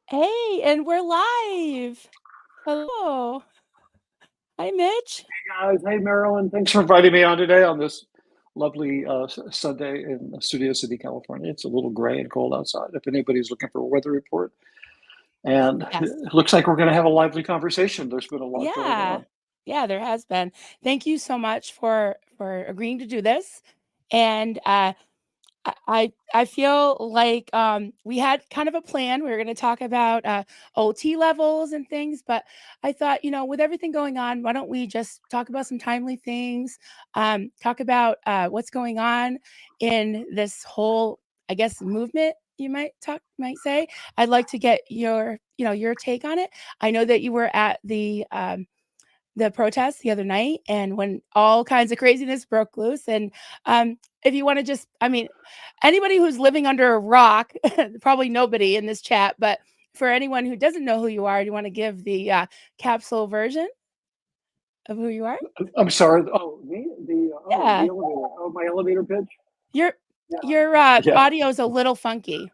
Hey, and we're live. Hello. Hi, Mitch. Guys, hey Marilyn, thanks for inviting me on today on this lovely Sunday in Studio City, California. It's a little gray and cold outside. If anybody's looking for a weather report, and Yes. it looks like we're going to have a lively conversation. There's been a lot going Yeah. on. Yeah, there has been. Thank you so much for agreeing to do this. And I feel like we had kind of a plan. We were going to talk about OT levels and things, but I thought, with everything going on, why don't we just talk about some timely things? Talk about what's going on in this whole, I guess, movement. You might say. I'd like to get your take on it. I know that you were at the protest the other night and when all kinds of craziness broke loose. And if you want to just, anybody who's living under a rock, probably nobody in this chat, but for anyone who doesn't know who you are, do you want to give the capsule version of who you are? I'm sorry. Oh, the Yeah. elevator. Oh, my elevator pitch. Your Yeah, your yeah. audio is a little funky.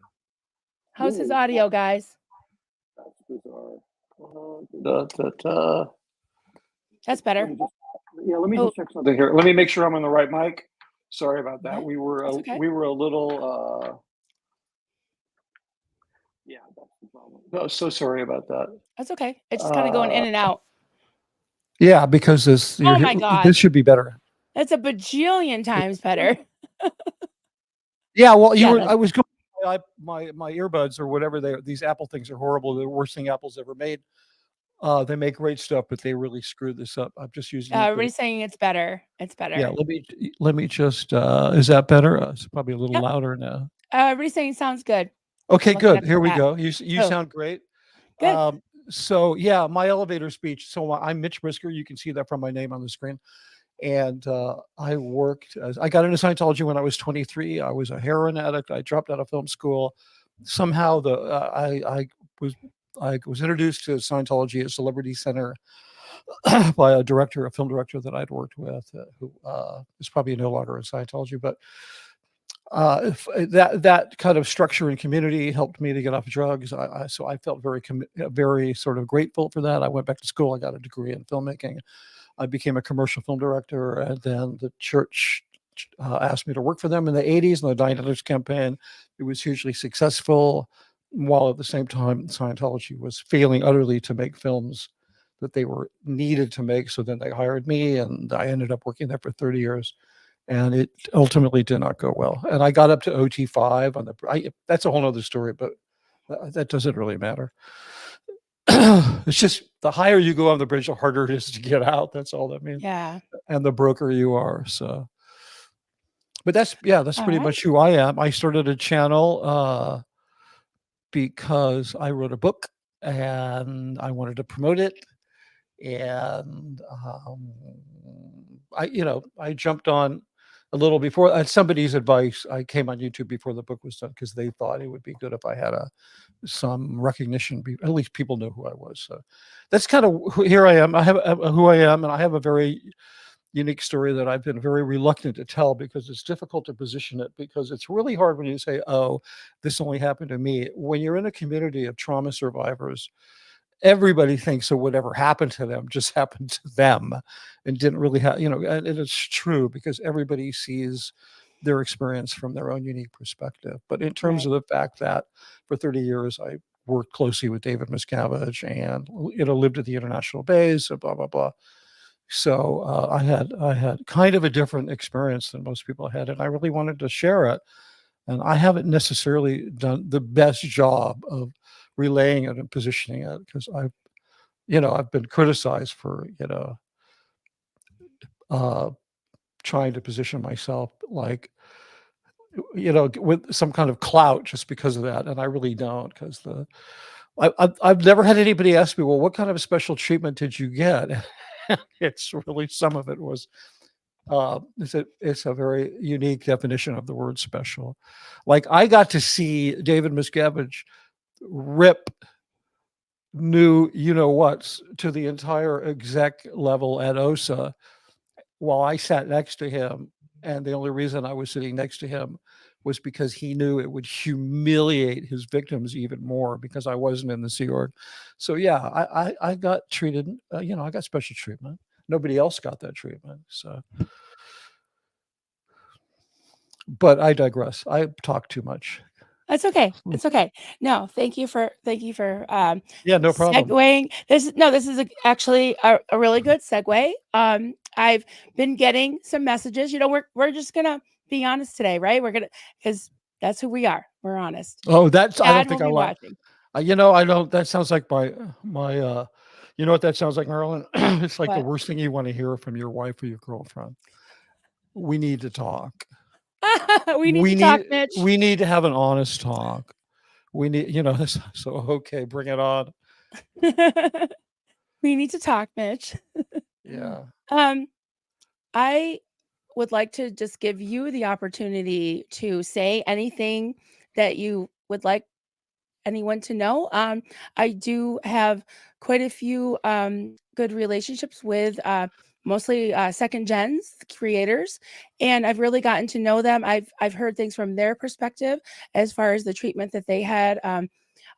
How's his Really, audio, guys? that's bizarre. Da, da, da. That's Let better. me just, yeah, let me Oh, just check something here. Let me make sure I'm on the right mic. Sorry about that. okay. That's okay. We were a little yeah, that's the problem. No, so sorry about that. That's okay. It's just kind of going in Uh, and out. Yeah, because Oh my this God. should be better. That's a bajillion times better. Yeah, well, Yeah, I was going. My earbuds or whatever these Apple things are horrible. They're the worst thing Apple's ever made. They make great stuff, but they really screwed this up. I'm just using it for the. everybody's saying it's better. It's Yeah, better. let me just. Is that better? It's probably a little Yep. louder now. Everybody's saying sounds good. I'm Okay, looking good. at the Here we chat. go. You Oh, sound great. good. So yeah, my elevator speech. So I'm Mitch Brisker. You can see that from my name on the screen. And I got into Scientology when I was 23. I was a heroin addict. I dropped out of film school. Somehow was I was introduced to Scientology at Celebrity Center by a film director that I'd worked with, who is probably no longer in Scientology. But that kind of structure and community helped me to get off drugs. So I felt very sort of grateful for that. I went back to school. I got a degree in filmmaking. I became a commercial film director, and then the church asked me to work for them in the 80s in the $9 campaign. It was hugely successful, while at the same time, Scientology was failing utterly to make films that they were needed to make. So then they hired me, and I ended up working there for 30 years. And it ultimately did not go well. And I got up to OT5 on that's a whole other story, but that doesn't really matter. It's just the higher you go on the bridge, the harder it is to get out. That's all that means. Yeah. And the broker you are. So, but that's All pretty right. much who I am. I started a channel because I wrote a book and I wanted to promote it. And I jumped on a little before at somebody's advice. I came on YouTube before the book was done because they thought it would be good if I had some recognition. At least people knew who I was. So that's kind of here I am. I have who I am, and I have a very unique story that I've been very reluctant to tell because it's difficult to position it, because it's really hard when you say, "Oh, this only happened to me." When you're in a community of trauma survivors, everybody thinks that whatever happened to them just happened to them and didn't really have, and it's true because everybody sees their experience from their own unique perspective. But in terms Right. of the fact that for 30 years I worked closely with David Miscavige and lived at the international base, blah blah blah. So I had kind of a different experience than most people had, and I really wanted to share it. And I haven't necessarily done the best job of relaying it and positioning it because I've been criticized for uh, trying to position myself like with some kind of clout just because of that, and I really don't, because I've never had anybody ask me, well, what kind of special treatment did you get? It's really, some of it was it's a very unique definition of the word special. Like, I got to see David Miscavige rip new whats to the entire exec level at OSA while I sat next to him. And the only reason I was sitting next to him was because he knew it would humiliate his victims even more because I wasn't in the Sea Org. So yeah, I got treated, I got special treatment. Nobody else got that treatment. So, but I digress. I talk too much. That's okay. It's okay. No, thank you for Yeah, no problem. segueing. This is actually a really good segue. I've been getting some messages. We're just gonna be honest today, right? Because that's who we are. We're honest. Oh, that's I don't Dad will think I be like. watching. I don't. That sounds like my. You know what that sounds like, Marilyn? It's like the What? worst thing you want to hear from your wife or your girlfriend. We need to talk. We need to talk, Mitch. We need to have an honest talk. We need, so okay, bring it on. We need to talk, Mitch. Yeah. I would like to just give you the opportunity to say anything that you would like anyone to know. I do have quite a few good relationships with mostly second gens creators, and I've really gotten to know them. I've heard things from their perspective as far as the treatment that they had.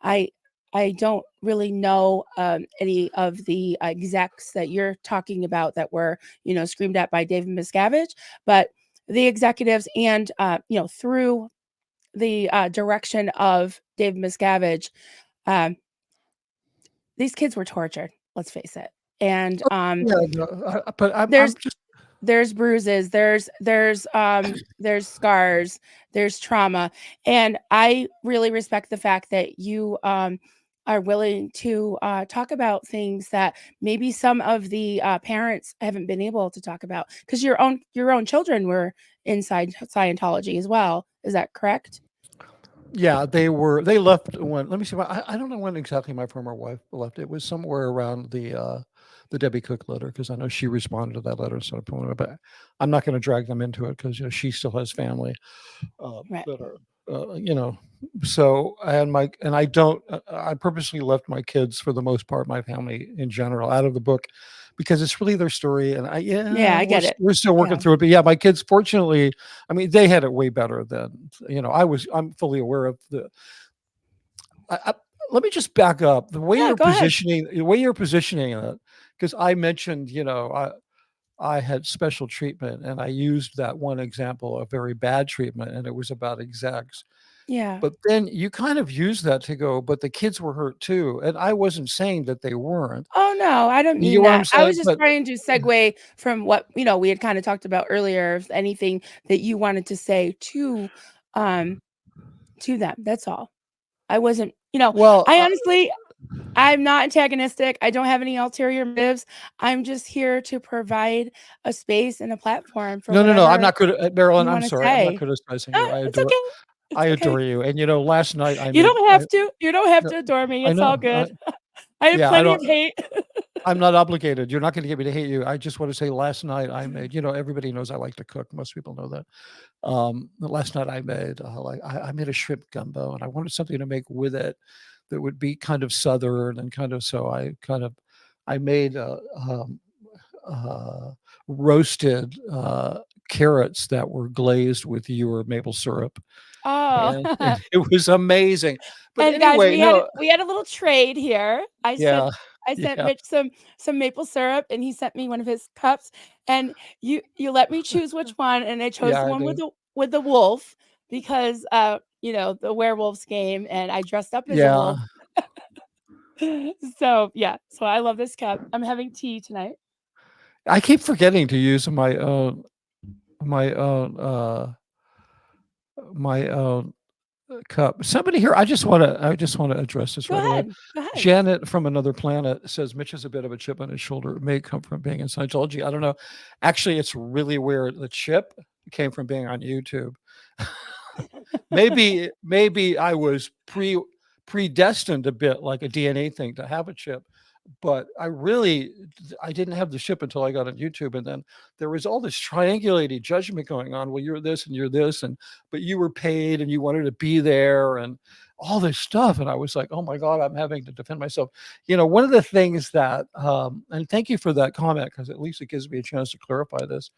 I I don't really know any of the execs that you're talking about that were, screamed at by David Miscavige, but the executives and, through the direction of Dave Miscavige, um, these kids were tortured. Let's face it. And Yeah, no, but I'm there's just there's bruises, there's scars, there's trauma, and I really respect the fact that you are willing to talk about things that maybe some of the parents haven't been able to talk about because your own children were inside Scientology as well. Is that correct? yeah, they left when, let me see, I don't know when exactly my former wife left. It was somewhere around the Debbie Cook letter, because I know she responded to that letter instead of pulling it, but I'm not going to drag them into it because she still has family Right. that are so, and I don't, I purposely left my kids, for the most part, my family in general, out of the book because it's really their story. And Yeah, I get it. we're still working Yeah. through it. But yeah, my kids, fortunately, I mean, they had it way better than, I'm fully aware of let me just back up the way Yeah, you're go ahead. positioning it, because I mentioned, I had special treatment and I used that one example of very bad treatment and it was about execs. Yeah. But then you kind of use that to go, but the kids were hurt too. And I wasn't saying that they weren't. Oh, no, I don't You mean get what I'm that. I saying? was just But trying to segue from what, we had kind of talked about earlier, if anything that you wanted to say um, to them. That's all. I wasn't, well, I honestly, I'm not antagonistic. I don't have any ulterior motives. I'm just here to provide a space and a platform for no, I'm whatever not Marilyn, you I'm want to sorry. I'm not say. criticizing you. It's okay. I It's okay. adore you. And last night I You made, don't have to. You don't have no, to adore me. I It's all know. good. I have Yeah, I plenty of don't, hate. I'm not obligated. You're not going to get me to hate you. I just want to say last night I made, everybody knows I like to cook. Most people know that. Last night I made I made a shrimp gumbo and I wanted something to make with it that would be kind of Southern and I made roasted carrots that were glazed with your maple syrup. Oh. And it was amazing. But And guys, anyway, no, we had a little trade here. yeah, I sent yeah, Mitch some maple syrup and he sent me one of his cups and you let me choose which one and I chose yeah, the I one did. with the wolf because the werewolves game and I dressed up as a Yeah. wolf. So, yeah. So I love this cup. I'm having tea tonight. I keep forgetting to use my own cup. Somebody here, I just want to address this Go right away. ahead. Go ahead. Janet from another planet says Mitch has a bit of a chip on his shoulder. It may come from being in Scientology. I don't know. Actually, it's really weird. The chip came from being on YouTube. maybe I was predestined a bit like a DNA thing to have a chip, but I didn't have the chip until I got on YouTube, and then there was all this triangulated judgment going on. Well, you're this and you're this, but you were paid and you wanted to be there and all this stuff, and I was like, oh my God, I'm having to defend myself. One of the things that, and thank you for that comment because at least it gives me a chance to clarify this.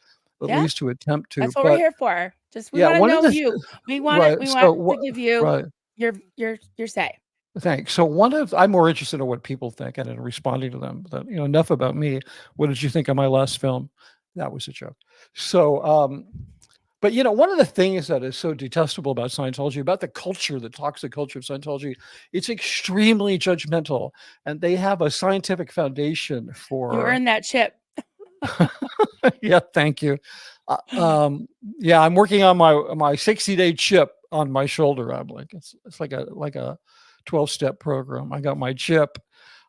at Yeah. least to attempt to. That's what we're But here for. Just we yeah, want to one of know the you. We want right. So to give you right. your say. Thanks. So I'm more interested in what people think and in responding to them. But enough about me. What did you think of my last film? That was a joke. So, but one of the things that is so detestable about Scientology, about the culture, the toxic culture of Scientology, it's extremely judgmental, and they have a scientific foundation You for. earned that chip. Yeah, thank you. Yeah, I'm working on my 60-day chip on my shoulder. I'm like, it's like a 12-step program. I got my chip,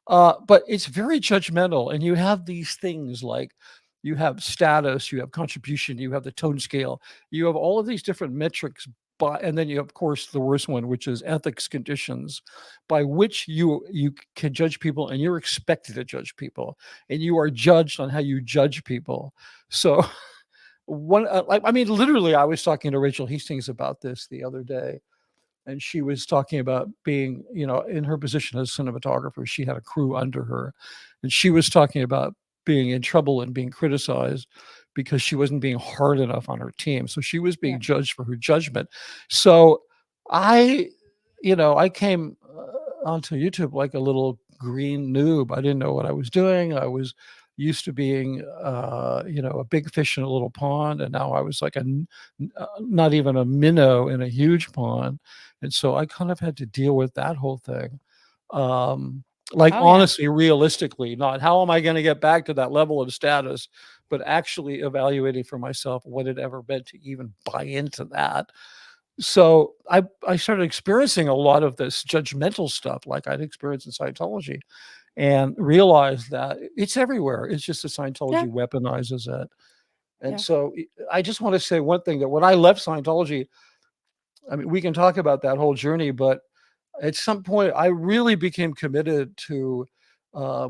but it's very judgmental, and you have these things like you have status, you have contribution, you have the tone scale, you have all of these different metrics. And then you have, of course, the worst one, which is ethics conditions, by which you can judge people, and you're expected to judge people, and you are judged on how you judge people. So literally, I was talking to Rachel Hastings about this the other day, and she was talking about being, in her position as cinematographer, she had a crew under her, and she was talking about being in trouble and being criticized because she wasn't being hard enough on her team. So she was being judged for her judgment. So I, I came onto YouTube like a little green noob. I didn't know what I was doing. I was used to being, a big fish in a little pond, and now I was like not even a minnow in a huge pond. And so I kind of had to deal with that whole thing. Honestly, realistically, not how am I going to get back to that level of status, but actually evaluating for myself what it ever meant to even buy into that. So I started experiencing a lot of this judgmental stuff like I'd experienced in Scientology, and realized that it's everywhere. It's just that Scientology weaponizes it. And so I just want to say one thing, that when I left Scientology, I mean, we can talk about that whole journey, but at some point I really became committed to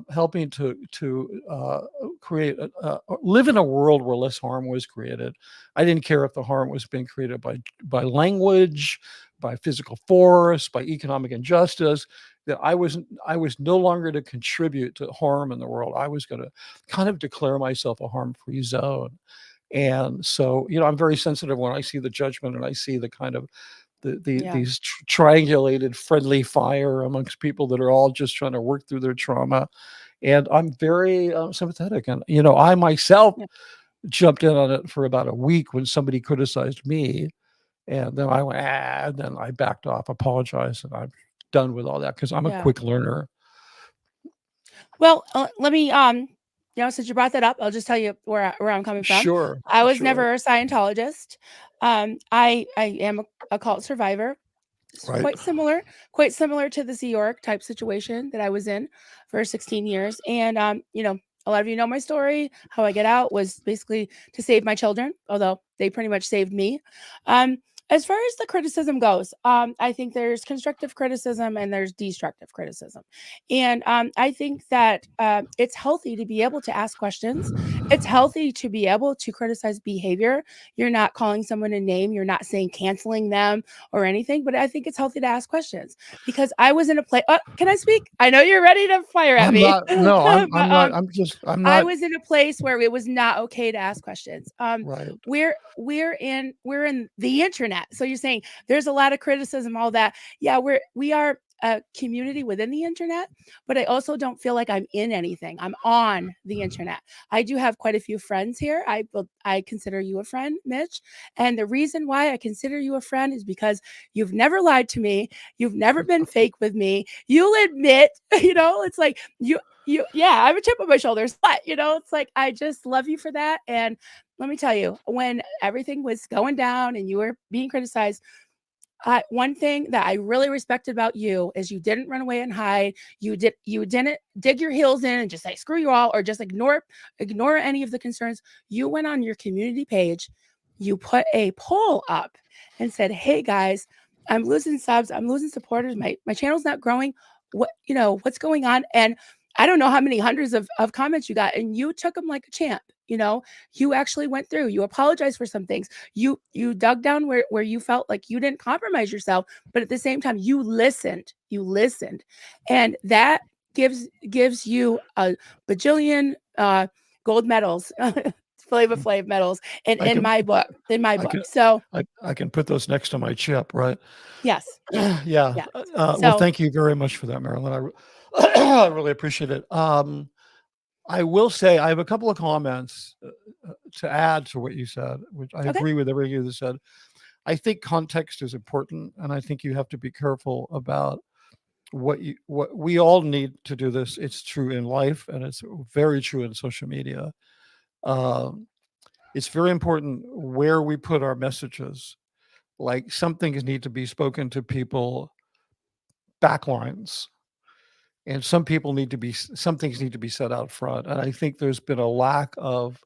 helping to create live in a world where less harm was created. I didn't care if the harm was being created by language, by physical force, by economic injustice. That I was no longer to contribute to harm in the world. I was going to kind of declare myself a harm-free zone. And so, I'm very sensitive when I see the judgment, and I see the kind of these triangulated friendly fire amongst people that are all just trying to work through their trauma. And I'm very sympathetic. And, I myself jumped in on it for about a week when somebody criticized me. And then I went, and then I backed off, apologized, and I'm done with all that because I'm a quick learner. Well, let me, since you brought that up, I'll just tell you where I'm coming from. Sure. I was never a Scientologist. I am a cult survivor. Right. Quite similar to the Sea York type situation that I was in for 16 years. And, a lot of you know my story. How I get out was basically to save my children, although they pretty much saved me. As far as the criticism goes, I think there's constructive criticism and there's destructive criticism. And I think that it's healthy to be able to ask questions. It's healthy to be able to criticize behavior. You're not calling someone a name. You're not saying canceling them or anything, but I think it's healthy to ask questions, because I was in a place. Can I speak? I know you're ready to fire at me. I'm not. I was in a place where it was not okay to ask questions. Right. We're in the internet. So you're saying there's a lot of criticism, all that. Yeah, we are a community within the internet, but I also don't feel like I'm in anything. I'm on the internet. I do have quite a few friends here. I consider you a friend, Mitch. And the reason why I consider you a friend is because you've never lied to me. You've never been fake with me. You'll admit, it's like I have a chip on my shoulders, but it's like, I just love you for that. And let me tell you, when everything was going down and you were being criticized, one thing that I really respected about you is you didn't run away and hide. You didn't dig your heels in and just say, screw you all, or just ignore any of the concerns. You went on your community page, you put a poll up and said, hey guys, I'm losing subs, I'm losing supporters, my channel's not growing. What's going on? And I don't know how many hundreds of comments you got, and you took them like a champ. You actually went through, you apologized for some things. You dug down where you felt like you didn't compromise yourself, but at the same time, you listened. And that gives you a bajillion gold medals Flavor Flav medals in I can my book. I can So I can put those next to my chip, right? yes, Yeah. yes. Well, So thank you very much for that, Marilyn. I really appreciate it. I will say I have a couple of comments to add to what you said, which I okay, agree with everything you said. I think context is important, and I think you have to be careful about what we all need to do this. It's true in life, and it's very true in social media. Um, it's very important where we put our messages. Like some things need to be spoken to people backlines, and some things need to be said out front. And I think there's been a lack of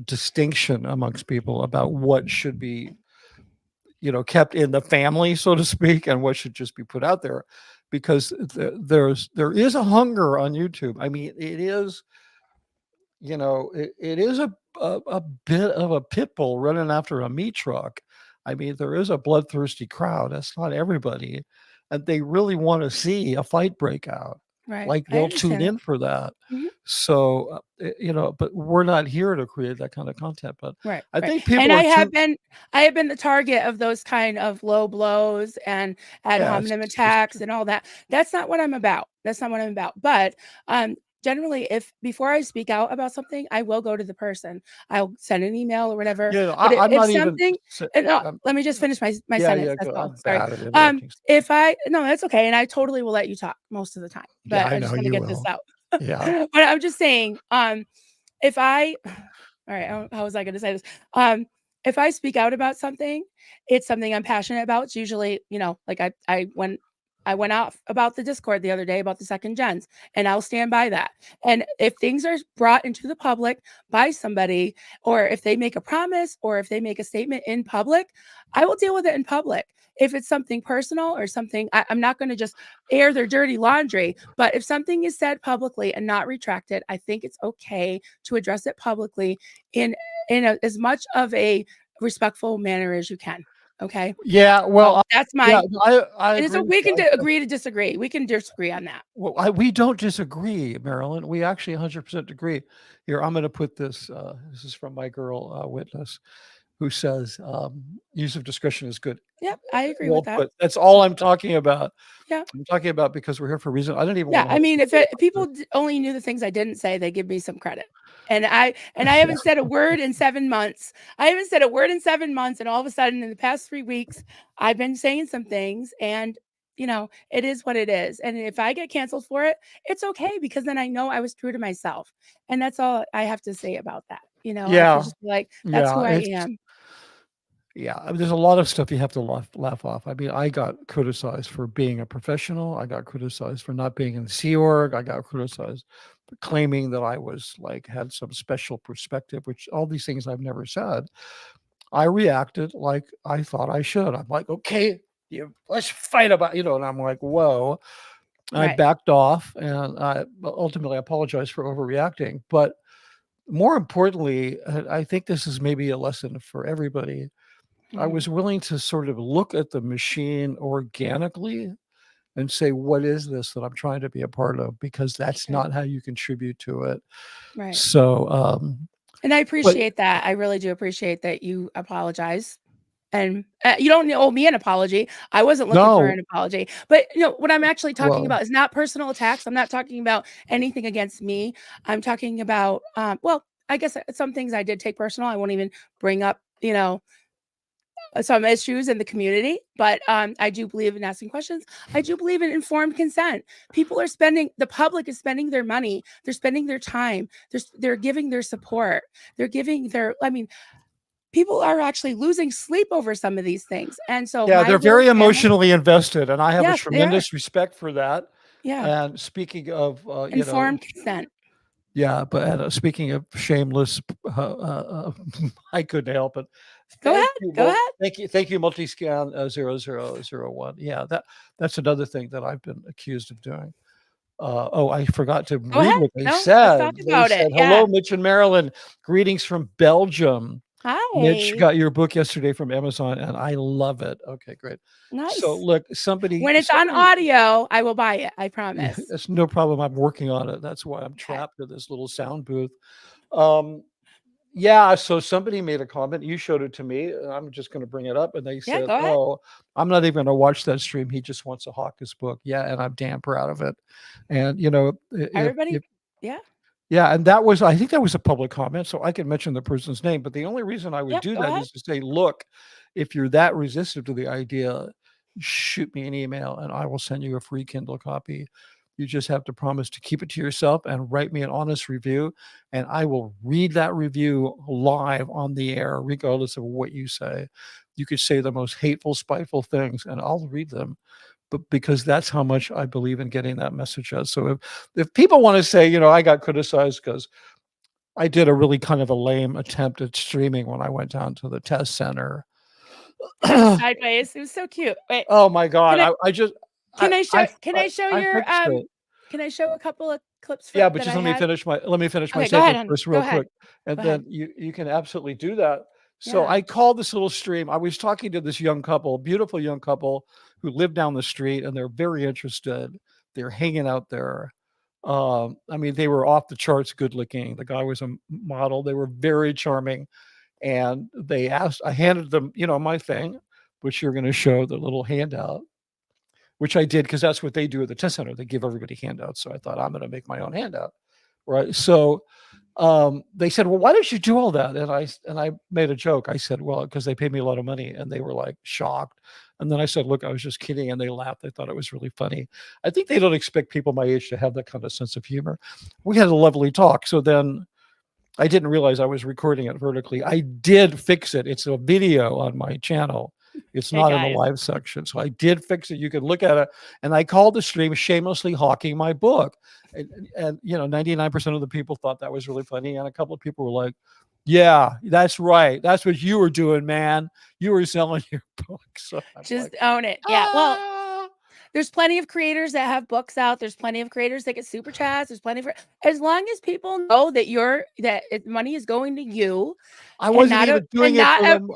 distinction amongst people about what should be kept in the family, so to speak, and what should just be put out there, because there is a hunger on YouTube. I mean, it is it is a bit of a pit bull running after a meat truck. I mean, there is a bloodthirsty crowd. That's not everybody, and they really want to see a fight break out. right. Like I they'll tune understand that. in for that. Mhm. So but we're not here to create that kind of content. But Right, I right. think And people are too. I have been the target of those kind of low blows and ad Yeah, hominem it's attacks and all that. That's not what I'm about. That's not what I'm about. But generally, if before I speak out about something, I will go to the person. I'll send an email or whatever. Yeah, But I'm if not even. something, no, Um, let me just finish my yeah, sentence. yeah. That's all. I'm Sorry. bad at interrupting. If I no, that's okay, and I totally will let you talk most of the time. Yeah, But I I know just want to you get this will. out. Yeah. But I'm just saying, if I all right, how was I going to say this? If I speak out about something, it's something I'm passionate about. It's usually, like I went out about the Discord the other day about the second gens, and I'll stand by that. And if things are brought into the public by somebody, or if they make a promise, or if they make a statement in public, I will deal with it in public. If it's something personal or something, I'm not going to just air their dirty laundry. But if something is said publicly and not retracted, I think it's okay to address it publicly in as much of a respectful manner as you can. Okay. Yeah, So well, that's yeah, my, I and so agree with we you. can agree to disagree. We can disagree on that. Well, we don't disagree, Marilyn. We actually 100% agree. Here, I'm going to put this. This is from my girl witness, who says use of discretion is good. Yep. I agree with Well that. put. That's all I'm talking about. Yeah. I'm talking about because we're here for a reason. I don't even Yeah. want to I have. mean, if people only knew the things I didn't say, they give me some credit. And I haven't said a word in 7 months. I haven't said a word in 7 months. And all of a sudden in the past 3 weeks, I've been saying some things, and it is what it is. And if I get canceled for it, it's okay, because then I know I was true to myself. And that's all I have to say about that. I have to Yeah, just be like, that's yeah. who I It's am. Yeah, I mean, there's a lot of stuff you have to laugh off. I mean, I got criticized for being a professional. I got criticized for not being in the Sea Org. I got criticized for claiming that I was like had some special perspective, which all these things I've never said. I reacted like I thought I should. I'm like, okay, let's fight about, and I'm like, whoa. I Right. backed off, and I ultimately apologized for overreacting. But more importantly, I think this is maybe a lesson for everybody. I Mhm. was willing to sort of look at the machine organically and say, what is this that I'm trying to be a part of? Because that's Right. not how you contribute to it. Right. So, And I but appreciate that. I really do appreciate that you apologize. And you don't owe me an apology. I wasn't looking for no, an apology. But what I'm actually talking well, about is not personal attacks. I'm not talking about anything against me. I'm talking about well, I guess some things I did take personal. I won't even bring up, some issues in the community, but I do believe in asking questions. I do believe in informed consent. The public is spending their money, they're spending their time, they're giving their support, they're giving their, I mean, people are actually losing sleep over some of these things. And so yeah, my they're little very channel, emotionally invested, and I have a yes, they are. tremendous respect for that. Yeah. And speaking of, Informed consent. yeah, but speaking of shameless, I couldn't help it. Go ahead. Go ahead. Thank you, Multiscan 0001. Yeah, that's another thing that I've been accused of doing. Oh, I forgot to Go read ahead. what they No, let's talk said. They about it. said, Yeah. "Hello, Mitch and Marilyn. Greetings from Belgium. Mitch Hi. got your book yesterday from Amazon, and I love it." Okay, great. So Nice. look, somebody, When it's on somebody, audio, I will buy it. I yeah, promise. that's no problem. I'm working on it. That's why I'm Okay. trapped in this little sound booth. Um, Yeah, so somebody made a comment, you showed it to me, and I'm just gonna bring it up, and they Yeah, said, go ahead. "Oh, I'm not even gonna watch that stream, he just wants to hawk his book." Yeah, and I'm damn proud of it. And, you know, Everybody, if yeah, yeah, and that was I think that was a public comment, so I can mention the person's name, but the only reason I would yep, do go that ahead. is to say, "Look, if you're that resistant to the idea, shoot me an email, and I will send you a free Kindle copy. You just have to promise to keep it to yourself and write me an honest review, and I will read that review live on the air, regardless of what you say. You could say the most hateful, spiteful things, and I'll read them, but because that's how much I believe in getting that message out. So if people want to say, you know, I got criticized because I did a really kind of a lame attempt at streaming when I went down to the test center. Sideways. It was so cute. Wait, Oh my God. can I I just can I show can I I show I your fixed it. can I show a couple of clips Yeah, but that just I had? let me finish my Okay, go ahead, sentence hon. first Go real ahead. quick, and Go ahead. then you can absolutely do that. So Yeah. I called this little stream. I was talking to this young couple, beautiful young couple who live down the street, and they're very interested. They're hanging out there. I mean, they were off the charts good looking. The guy was a model. They were very charming. And they asked, I handed them, you know, my thing, which you're going to show the little handout, which I did because that's what they do at the test center. They give everybody handouts. So I thought I'm going to make my own handout. Right. So they said, "Well, why did you do all that?" And I made a joke. I said, "Well, because they paid me a lot of money," and they were like shocked. And then I said, "Look, I was just kidding," and they laughed. They thought it was really funny. I think they don't expect people my age to have that kind of sense of humor. We had a lovely talk. So then I didn't realize I was recording it vertically. I did fix it. It's a video on my channel. It's Hey not in the guys. live section. So I did fix it. You can look at it. And I called the stream shamelessly hawking my book. And you know, 99% of the people thought that was really funny. And a couple of people were like, yeah, that's right. That's what you were doing, man. You were selling your book. So I'm Just like, own it. Yeah. Well, ah. there's plenty of creators that have books out. There's plenty of creators that get super chats. There's plenty of as long as people know that money is going to you I and wasn't even doing and it for not them.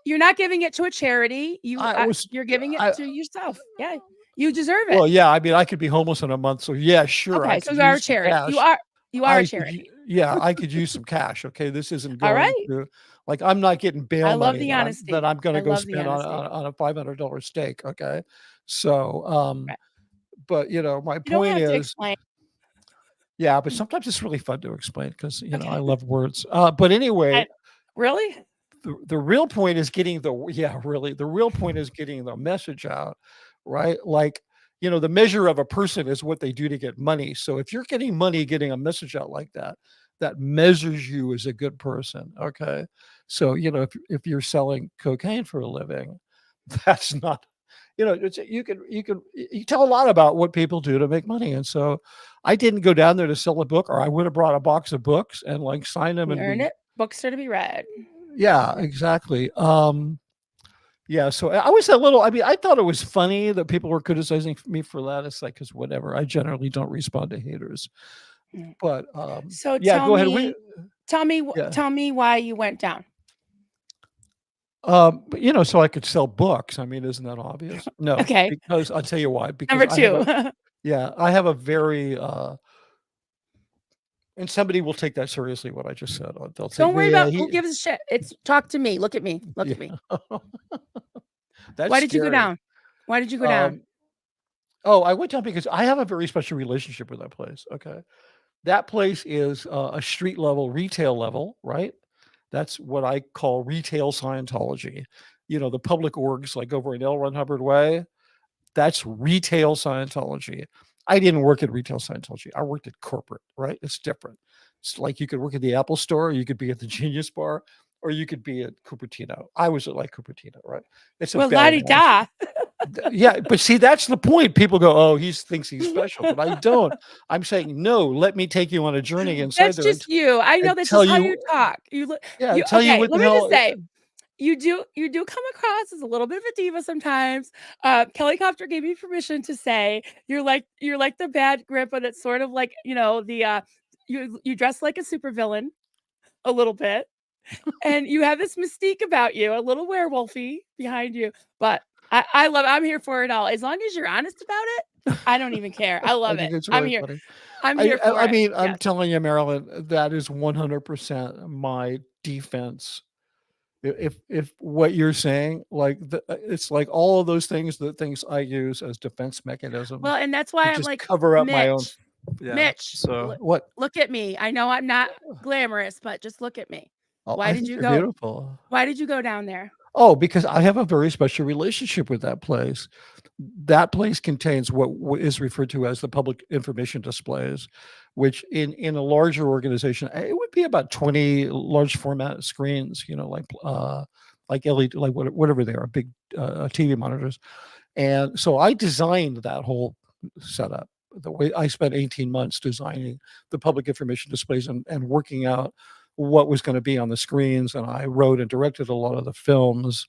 you're not giving it to a charity. I was, You're giving it I, to yourself. Yeah. You deserve it. Well, yeah, I mean, I could be homeless in a month, so yeah, sure, I Okay, so could you are a use some charity. cash. You are a charity. Yeah, I could use some cash, okay? This isn't All going right. to like, I'm not getting I bail love money the that honesty. I'm gonna I go love the spend honesty. on a $500 steak, okay? So, Right. but, you know, my You don't point have to is explain. yeah, but sometimes it's really fun to explain because you know, I love words. But anyway, Really? the real point is getting the yeah, really, the real point is getting the message out, right? Like, you know, the measure of a person is what they do to get money. So if you're getting money, getting a message out like that, that measures you as a good person. Okay. So, you know, if you're selling cocaine for a living, that's not, you know, it's you tell a lot about what people do to make money. And so I didn't go down there to sell a book, or I would have brought a box of books and like sign them You and earn be it. Books are to be read. yeah, exactly. Yeah, so I was a little I mean, I thought it was funny that people were criticizing me for that. It's like, cause whatever. I generally don't respond to haters. Mm. But So yeah, go ahead. Yeah. tell me why you went down. But you know, so I could sell books. I mean, isn't that obvious? No, Okay. because I'll tell you why. Because Number I have 2. a yeah, I have a very and somebody will take that seriously what I just said. They'll say, Don't well, worry yeah, about who gives a shit. It's talk to me. Look at me. Look yeah. at me. That's Why did you go scary. down? Why did you go down? Um, oh, I went down because I have a very special relationship with that place. Okay. That place is a street level, retail level, right? That's what I call retail Scientology. You know, the public orgs like over in L. Ron Hubbard Way, that's retail Scientology. I didn't work at retail Scientology. I worked at corporate, right? It's different. It's like you could work at the Apple store, you could be at the Genius Bar, or you could be at Cupertino. I was at like Cupertino, right? It's a Well, bad analogy. la-di-da. Yeah, but see, that's the point. People go, "Oh, he thinks he's special," but I don't. I'm saying, no. Let me take you on a journey inside That's there just you. I know and that's tell just how you, you talk. You look yeah, you tell you okay, what let the me just hell. say, you do come across as a little bit of a diva sometimes. Kelly Copter gave me permission to say you're like the bad grandpa that's sort of like, you know, the you dress like a supervillain a little bit. And you have this mystique about you, a little werewolfy behind you. But I love I'm here for it all. As long as you're honest about it, I don't even care. I I love think it. it's really funny. I'm here for I it. mean, I'm Yes. telling you, Marilyn, that is 100% my defense. If what you're saying, like it's like all of those things, the things I use as defense mechanisms Well, and that's to why I'm just like, cover up my own. Mitch, Yeah. Mitch, So what? look at me. I know I'm not glamorous, but just look at me. Oh, Why I did think you you're go? beautiful. Why did you go down there? Oh, because I have a very special relationship with that place. That place contains what is referred to as the public information displays, which in a larger organization, it would be about 20 large format screens, like LED, like whatever they are, big TV monitors. And so I designed that whole setup. The way I spent 18 months designing the public information displays and working out what was going to be on the screens. And I wrote and directed a lot of the films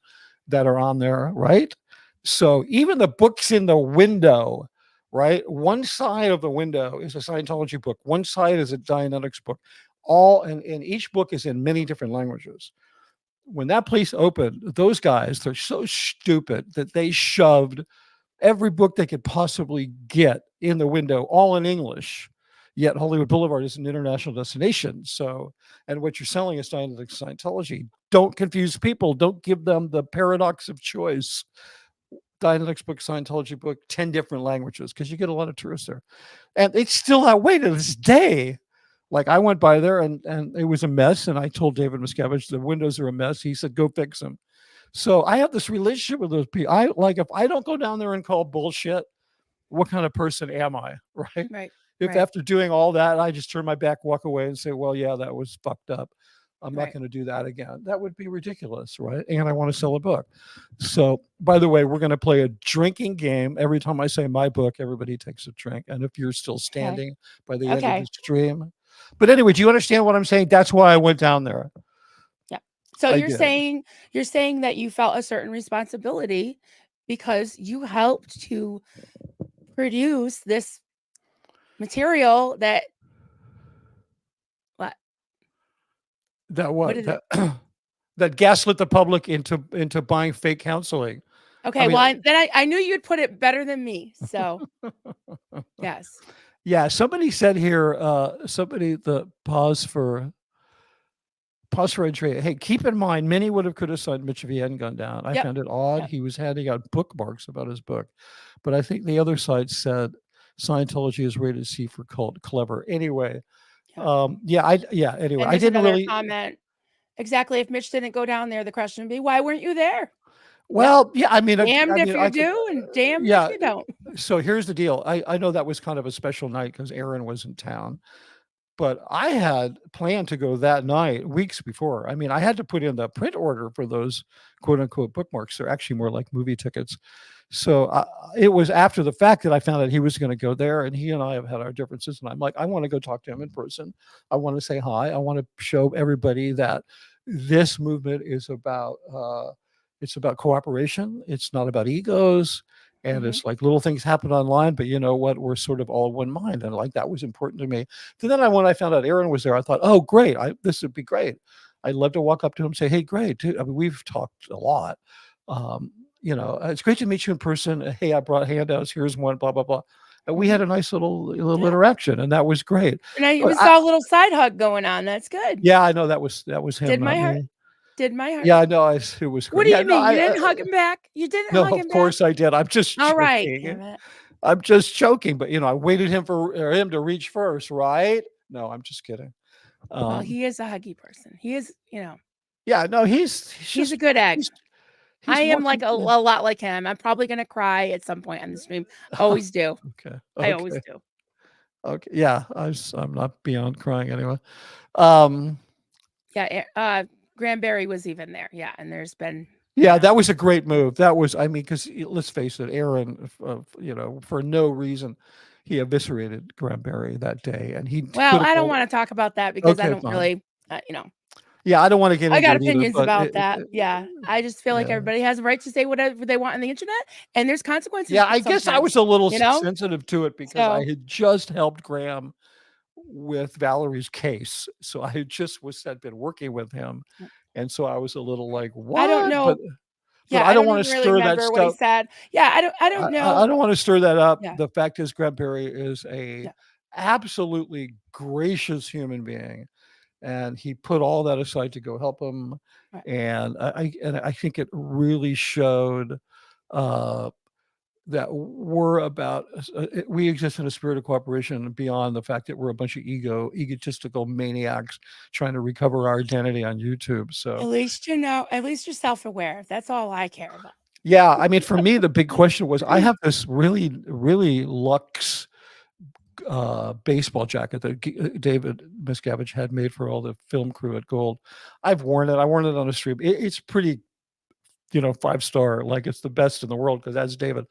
that are on there, right? So even the books in the window, right? One side of the window is a Scientology book, one side is a Dianetics book. And each book is in many different languages. When that place opened, those guys, they're so stupid that they shoved every book they could possibly get in the window, all in English. Yet Hollywood Boulevard is an international destination. So, and what you're selling is Scientology. Don't confuse people. Don't give them the paradox of choice. Dianetics book, Scientology book, 10 different languages, because you get a lot of tourists there. And it's still that way to this day. Like I went by there and it was a mess. And I told David Miscavige, the windows are a mess. He said, go fix them. So I have this relationship with those people. If I don't go down there and call bullshit, what kind of person am I? Right. Right. If after doing all that, I just turn my back, walk away and say, well, yeah, that was fucked up. I'm not going to do that again. That would be ridiculous. Right. And I want to sell a book. So by the way, we're going to play a drinking game. Every time I say my book, everybody takes a drink. And if you're still standing by the end of the stream. But anyway, do you understand what I'm saying? That's why I went down there. So you're saying that you felt a certain responsibility because you helped to produce this material that that gaslit the public into buying fake counseling. Okay, I knew you'd put it better than me. So yes. Yeah, somebody said here, the pause for entry. Hey, keep in mind, many would have criticized Mitch if he hadn't gone down. I found it odd. He was handing out bookmarks about his book. But I think the other side said Scientology is rated C for cult. Clever. Anyway. Anyway, I didn't really comment. Exactly. If Mitch didn't go down there, the question would be, why weren't you there? Well, yeah, I mean, damned if you do and damned if you don't. So here's the deal. I know that was kind of a special night because Aaron was in town. But I had planned to go that night weeks before. I mean, I had to put in the print order for those quote unquote bookmarks. They're actually more like movie tickets. So it was after the fact that I found out he was going to go there, and he and I have had our differences. And I'm like, I want to go talk to him in person. I want to say hi. I want to show everybody that this movement is about, it's about cooperation. It's not about egos. And it's like little things happen online, but you know what? We're sort of all one mind. And like, that was important to me. So then when I found out Aaron was there, I thought, oh, great. This would be great. I'd love to walk up to him and say, hey, great. Dude. I mean, we've talked a lot. It's great to meet you in person. Hey, I brought handouts. Here's one, blah, blah, blah. And we had a nice little interaction, and that was great. And we saw a little side hug going on. That's good. Yeah, I know that was him. Did my heart? Did my heart? Yeah, I know. It was great. What do you mean? You didn't hug him back? You didn't hug him back? No, of course I did. I'm just all joking. right. Damn it. I'm just joking, but I waited for him to reach first, right? No, I'm just kidding. Well, he is a huggy person. He is, Yeah, no, he's a good egg. I am like a lot like him. I'm probably gonna cry at some point on the stream. Always do. Okay. I always do. Okay. Yeah, I'm not beyond crying anyway. Yeah. Granberry was even there. Yeah, and there's been. Yeah, that was a great move. That was, I mean, because let's face it, Aaron, for no reason, he eviscerated Granberry that day, and he. Well, I don't want to talk about that because I don't really, Yeah, I don't want to get. I got opinions about that. Yeah, I just feel like everybody has a right to say whatever they want on the internet, and there's consequences. Yeah, I guess I was a little sensitive to it because I had just helped Graham with Valerie's case, so I had been working with him, and so I was a little like, what? I don't know. But I don't want to stir that stuff. What he said. Yeah, I don't know. I don't want to stir that up. Yeah. The fact is, Granberry is a absolutely gracious human being. and he put all that aside to go help him. Right. And I think it really showed that we exist in a spirit of cooperation beyond the fact that we're a bunch of egotistical maniacs trying to recover our identity on YouTube. So At least at least you're self-aware. That's all I care about. yeah, I mean, for me, the big question was I have this really, really luxe baseball jacket that David Miscavige had made for all the film crew at Gold. I've worn it. I worn it on a stream. It's pretty, 5-star, like it's the best in the world because that's David.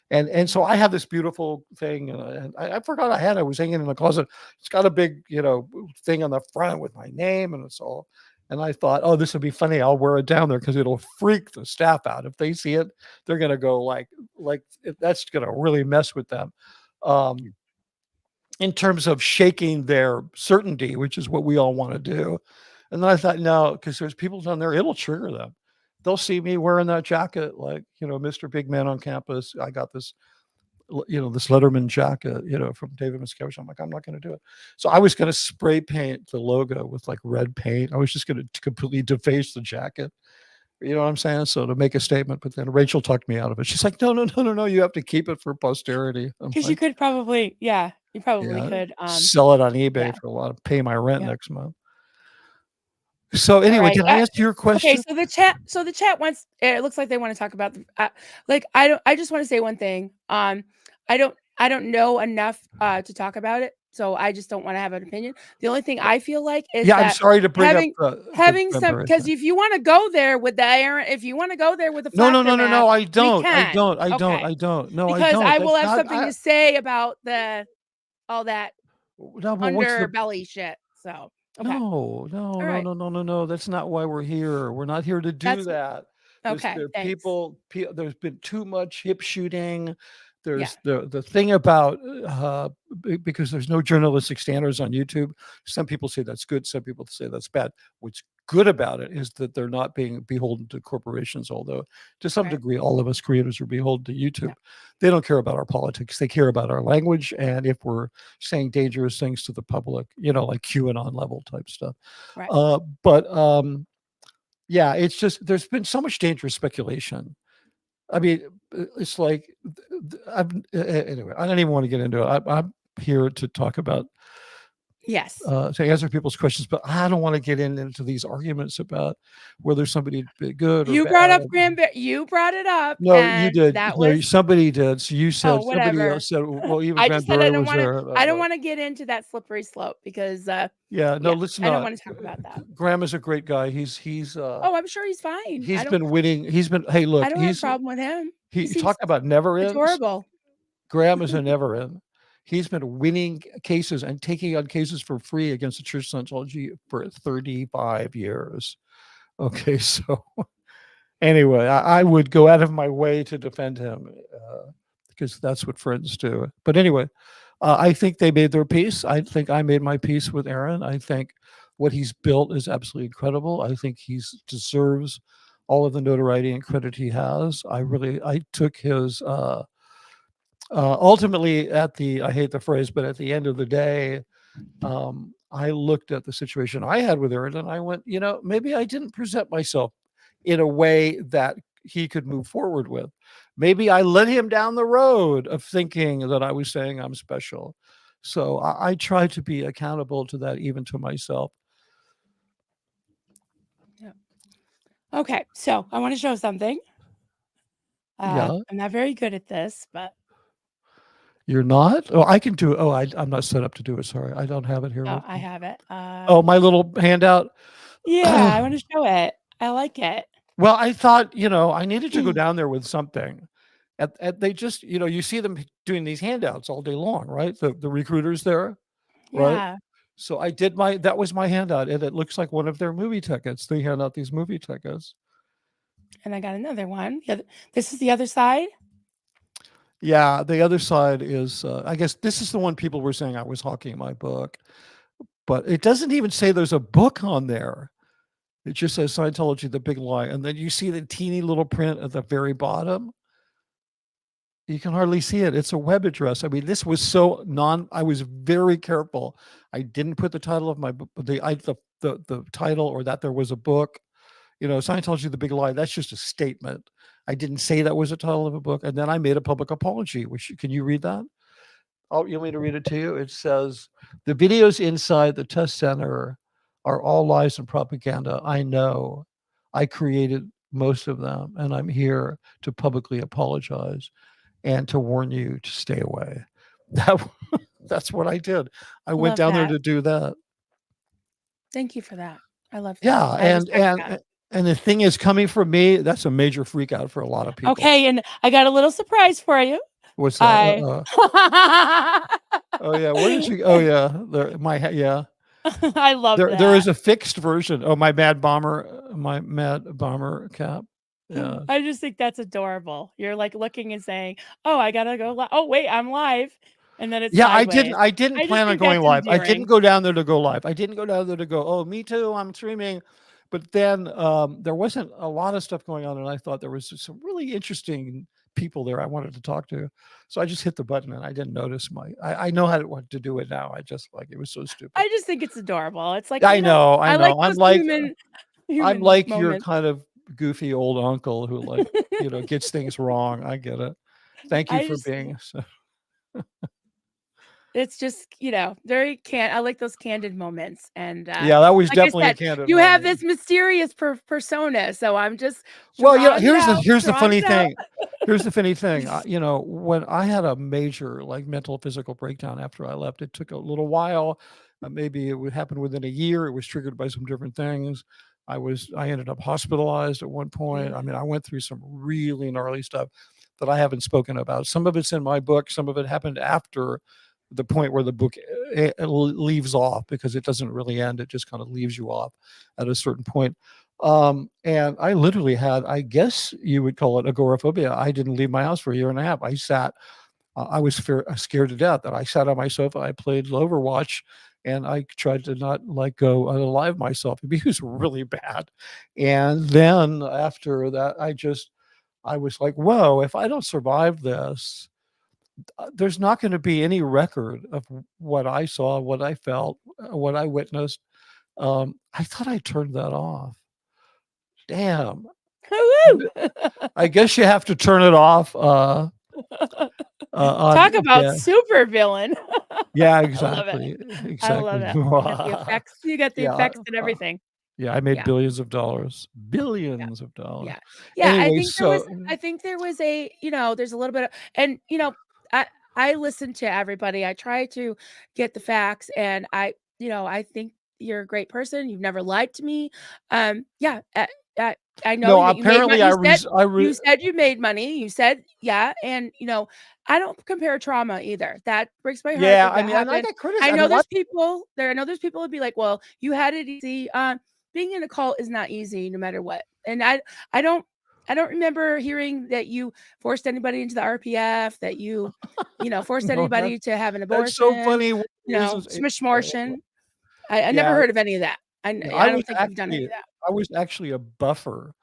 And so I have this beautiful thing, and I forgot I had it. I was hanging in the closet. It's got a big, thing on the front with my name, and it's all. And I thought, oh, this would be funny. I'll wear it down there because it'll freak the staff out. If they see it, they're gonna go like that's gonna really mess with them. In terms of shaking their certainty, which is what we all want to do. And then I thought, no, because there's people down there, it'll trigger them. They'll see me wearing that jacket, like, Mr. Big Man on campus. I got this, this Letterman jacket, from David Miscavige. I'm like, I'm not going to do it. So I was going to spray paint the logo with like red paint. I was just going to completely deface the jacket. You know what I'm saying? So to make a statement, but then Rachel talked me out of it. She's like, no, you have to keep it for posterity. Because you could probably, you probably could sell it on eBay for a lot of pay my rent next month. So anyway, right. did I answer your question? Okay, so the chat wants. It looks like they want to talk about I just want to say one thing. I don't know enough to talk about it, so I just don't want to have an opinion. The only thing I feel like is that I'm sorry to bring having some, because if you want to go there with the Aaron, if you want to go there with the no, I don't. I don't. No, because I don't. I will have something to say about all that underbelly shit. So. Okay. No. That's not why we're here. We're not here to do that. Okay. There's been too much hip shooting. There's the thing about because there's no journalistic standards on YouTube. Some people say that's good. Some people say that's bad. What's good about it is that they're not being beholden to corporations, although to some degree, all of us creators are beholden to YouTube. Yeah. They don't care about our politics. They care about our language. And if we're saying dangerous things to the public, like QAnon level type stuff. Right. It's just, there's been so much dangerous speculation. I mean, it's like, anyway, I don't even want to get into it. I'm here to talk about, to answer people's questions, but I don't want to get into these arguments about whether somebody did good or you bad. brought up Granberry. You brought it up. No, you did. Somebody did. So you said, somebody else said, well, even Granberry was there. I don't want to get into that slippery slope because, let's not. I don't want to talk about that. Graham is a great guy. He's I'm sure he's fine. He's been winning. Hey, look, I don't have a problem with him. He talk about never ends. Adorable. Graham is a never end. He's been winning cases and taking on cases for free against the Church of Scientology for 35 years. Okay, so anyway, I would go out of my way to defend him because that's what friends do. But anyway, I think they made their peace. I think I made my peace with Aaron. I think what he's built is absolutely incredible. I think he deserves all of the notoriety and credit he has. I took his ultimately I hate the phrase, but at the end of the day, I looked at the situation I had with Aaron and I went, maybe I didn't present myself in a way that he could move forward with. Maybe I led him down the road of thinking that I was saying I'm special. So I try to be accountable to that, even to myself. Yeah. Okay, so I want to show something. I'm not very good at this, but you're not? Oh, I can do it. Oh, I'm not set up to do it. Sorry, I don't have it here. Oh, I have it. My little handout. Yeah, I want to show it. I like it. Well, I thought, I needed to go down there with something. They just, you see them doing these handouts all day long, right? The recruiters there, right? Yeah. So I did that was my handout, and it looks like one of their movie tickets. They hand out these movie tickets. And I got another one. This is the other side. Yeah, the other side is, I guess this is the one people were saying I was hawking my book, but it doesn't even say there's a book on there. It just says Scientology, the big lie. And then you see the teeny little print at the very bottom. You can hardly see it. It's a web address. I mean, this was I was very careful. I didn't put the title of my book. The the title or that there was a book. Scientology, the Big Lie, that's just a statement. I didn't say that was a title of a book. And then I made a public apology, can you read that? Oh, you want me to read it to you? It says, the videos inside the test center are all lies and propaganda. I know. I created most of them, and I'm here to publicly apologize and to warn you to stay away. That's what I did. I went Love down there that. to do that. Thank you for that. I love that. Yeah, I respect that. and the thing is, coming from me, that's a major freak out for a lot of people. Okay, and I got a little surprise for you. What's that? Oh yeah, what did you? Oh yeah, yeah. I love that. There is a fixed version. Oh, my mad bomber cap. Yeah. I just think that's adorable. You're like looking and saying, "Oh, I gotta go live. Oh, wait, I'm live." And then it's sideways. I didn't plan on think going that's live. I endearing. didn't go down there to go live. I didn't go down there to go, oh, me too, I'm streaming. But then there wasn't a lot of stuff going on, and I thought there was some really interesting people there I wanted to talk to. So I just hit the button, and I didn't notice I know what to do it now. I just it was so stupid. I just think it's adorable. It's like, I know. I'm like I'm like your moments. kind of goofy old uncle who gets things wrong. I get it. Thank you for being so. It's just, very I like those candid moments. And yeah, that was like definitely I said, a candid you moment. have this mysterious persona, so I'm just here's the funny thing. Here's the funny thing. When I had a major mental physical breakdown after I left, it took a little while. Maybe it would happen within a year. It was triggered by some different things. I ended up hospitalized at one point. I mean, I went through some really gnarly stuff that I haven't spoken about. Some of it's in my book. Some of it happened after the point where the book leaves off, because it doesn't really end. It just kind of leaves you off at a certain point. And I literally had, I guess you would call it agoraphobia. I didn't leave my house for a year and a half. I sat, I was scared to death that I sat on my sofa. I played Overwatch, and I tried to not go unalive myself. It was really bad. And then after that, I was like, whoa, if I don't survive this, there's not going to be any record of what I saw, what I felt, what I witnessed. I thought I turned that off. Damn. I guess you have to turn it off. Talk about super villain. Yeah, exactly. I love it. You got the effects and everything. Yeah, I made billions of dollars. Billions of dollars. Yeah. Anyway, I think there was a, there's a little bit of, and I listen to everybody. I try to get the facts, and I think you're a great person. You've never lied to me. I know that you said you made money. You said, yeah. And, I don't compare trauma either. That breaks my heart. Yeah. I mean, I got criticized. I know there's people would be like, well, you had it easy. Being in a cult is not easy no matter what. And I don't remember hearing that you forced anybody into the RPF, that you, forced anybody to have an abortion. That's so funny. Smishmortion. I never heard of any of that. I don't think you've done any of that. I was actually a buffer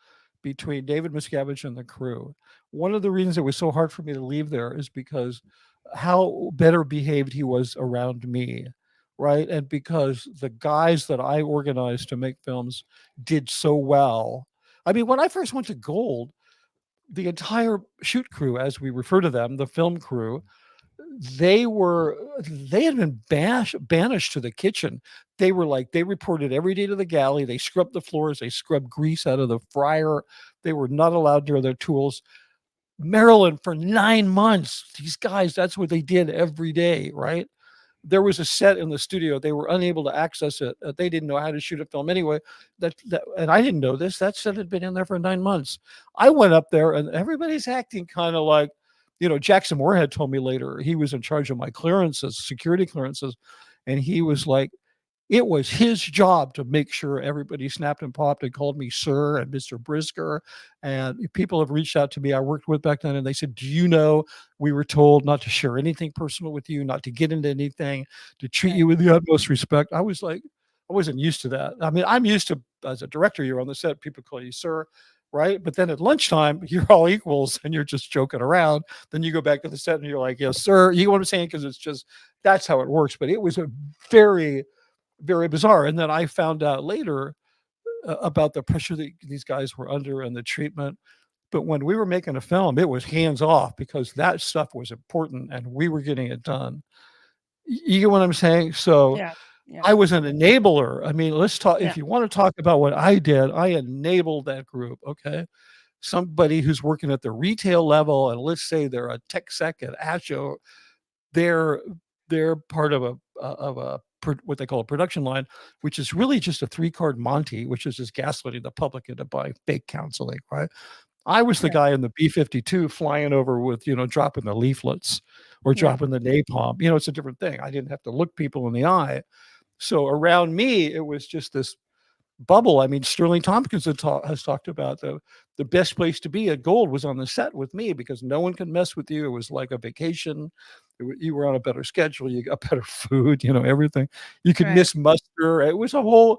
between David Miscavige and the crew. One of the reasons it was so hard for me to leave there is because how better behaved he was around me, right? And because the guys that I organized to make films did so well. I mean, when I first went to Gold, the entire shoot crew, as we refer to them, the film crew, they had been banished to the kitchen. They reported every day to the galley. They scrubbed the floors. They scrubbed grease out of the fryer. They were not allowed near their tools. Maryland, for 9 months, these guys, that's what they did every day, right? There was a set in the studio. They were unable to access it. They didn't know how to shoot a film anyway. And I didn't know this. That set had been in there for 9 months. I went up there, and everybody's acting kind of like, Jackson Moorhead told me later, he was in charge of my clearances, security clearances. And he was like, it was his job to make sure everybody snapped and popped and called me sir and Mr. Brisker. And people have reached out to me I worked with back then, and they said, do you know, we were told not to share anything personal with you, not to get into anything, to treat you with the utmost respect. I was like, I wasn't used to that. I mean, I'm used to, as a director, you're on the set, people call you sir, right? But then at lunchtime, you're all equals and you're just joking around. Then you go back to the set and you're like, yes, sir. You know what I'm saying? Because it's just, that's how it works. But it was a very very bizarre. And then I found out later about the pressure that these guys were under and the treatment. But when we were making a film, it was hands off because that stuff was important and we were getting it done. You get what I'm saying? So Yeah. Yeah. I was an enabler. I mean, let's talk. Yeah. If you want to talk about what I did, I enabled that group. Okay. Somebody who's working at the retail level, and let's say they're a tech sec at Asho, they're part of a what they call a production line, which is really just a 3-card Monty, which is just gaslighting the public into buying fake counseling, right? I was the Right. guy in the B-52 flying over with, dropping the leaflets or Yeah. dropping the napalm. It's a different thing. I didn't have to look people in the eye. So around me, it was just this bubble. I mean, Sterling Tompkins has talked about the best place to be at Gold was on the set with me because no one could mess with you. It was like a vacation. You were on a better schedule. You got better food. Everything. You could Right. miss muster. It was a whole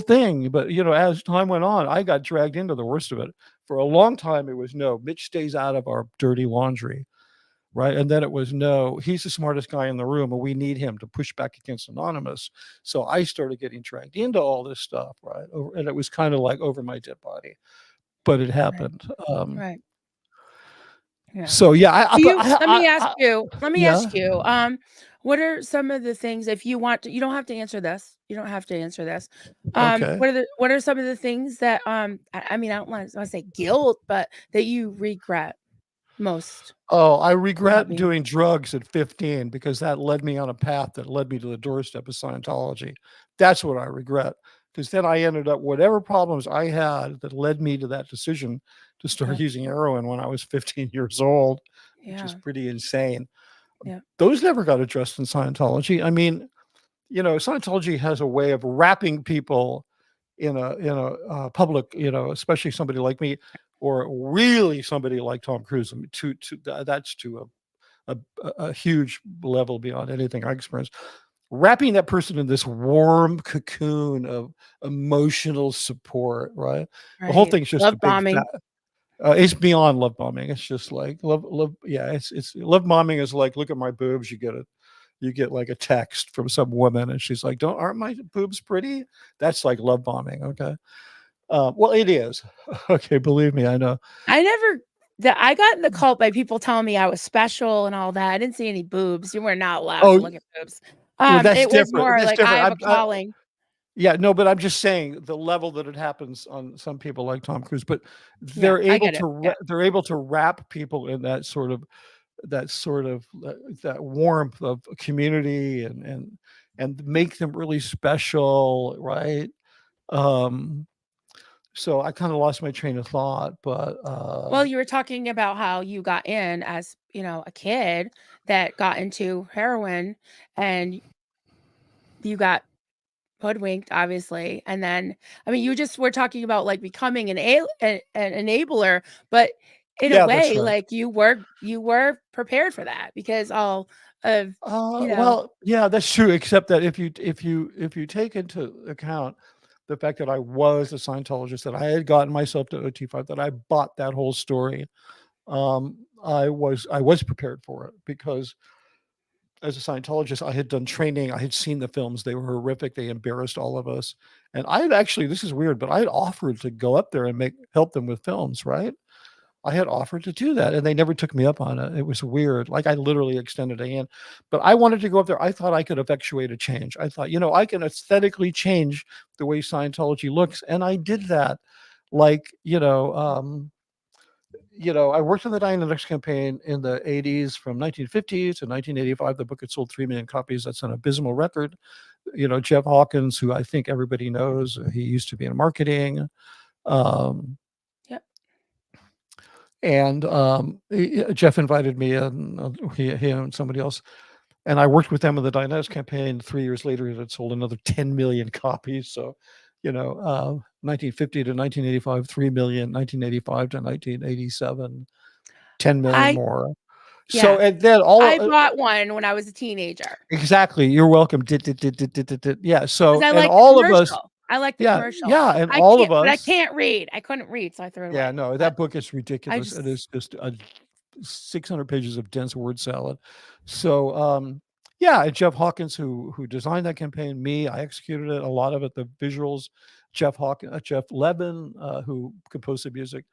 thing. But as time went on, I got dragged into the worst of it. For a long time, it was no. Mitch stays out of our dirty laundry. Right. And then it was no, he's the smartest guy in the room and we need him to push back against Anonymous. So I started getting dragged into all this stuff. Right. And it was kind of like over my dead body, but it happened. Right. Yeah. So, yeah. Let me ask you, what are some of the things, if you want to, you don't have to answer this. You don't have to answer this. Okay. What are some of the things that, I mean, I don't want to say guilt, but that you regret most? Oh, I regret me. doing drugs at 15 because that led me on a path that led me to the doorstep of Scientology. That's what I regret. Because then I ended up, whatever problems I had that led me to that decision to start using heroin when I was 15 years old, which is pretty insane. Yeah. Those never got addressed in Scientology. I mean, Scientology has a way of wrapping people in a public, especially somebody like me, or really somebody like Tom Cruise. I mean, that's to a huge level beyond anything I experienced. Wrapping that person in this warm cocoon of emotional support, right? The whole thing's just love a big bombing. it's beyond love bombing. It's just like love. Yeah, it's love bombing is like, look at my boobs. You get like a text from some woman and she's like, aren't my boobs pretty? That's like love bombing. Okay. Well, it is. Okay. Believe me, I know. I got in the cult by people telling me I was special and all that. I didn't see any boobs. You were not allowed to look at boobs. Well, that's it was different. more That's like different. I have a calling. Yeah, no, but I'm just saying the level that it happens on some people like Tom Cruise, but they're able to wrap people in that sort of that warmth of community and make them really special, right? So I kind of lost my train of thought, but well, you were talking about how you got in as a kid that got into heroin, and you got hoodwinked, obviously, and then I mean, you just were talking about like becoming an enabler, but in a way, right. like you were prepared for that because all of well, yeah, that's true. Except that if you take into account the fact that I was a Scientologist, that I had gotten myself to OT5, that I bought that whole story, I was prepared for it because as a Scientologist, I had done training. I had seen the films. They were horrific. They embarrassed all of us. And I had actually, this is weird, but I had offered to go up there and help them with films, right? I had offered to do that and they never took me up on it. It was weird. Like I literally extended a hand, but I wanted to go up there. I thought I could effectuate a change. I thought, I can aesthetically change the way Scientology looks. And I did that. Like, I worked on the Dianetics campaign in the 80s from 1950 to 1985. The book had sold 3 million copies. That's an abysmal record. Jeff Hawkins, who I think everybody knows, he used to be in marketing. And Jeff invited me and he and somebody else. And I worked with them in the Dianetics campaign. 3 years later, it had sold another 10 million copies. So, 1950 to 1985, 3 million, 1985 to 1987, 10 million more. Yeah. So, and then I bought one when I was a teenager. Exactly. You're welcome. Yeah. So, I and like all of us. I like the commercial. Yeah. And all of us. But I can't read. I couldn't read, so I threw it away. Yeah, no, that book is ridiculous. It is just 600 pages of dense word salad. So, Yeah, and Jeff Hawkins, who designed that campaign, me, I executed it, a lot of it, the visuals, Jeff Levin, who composed the music.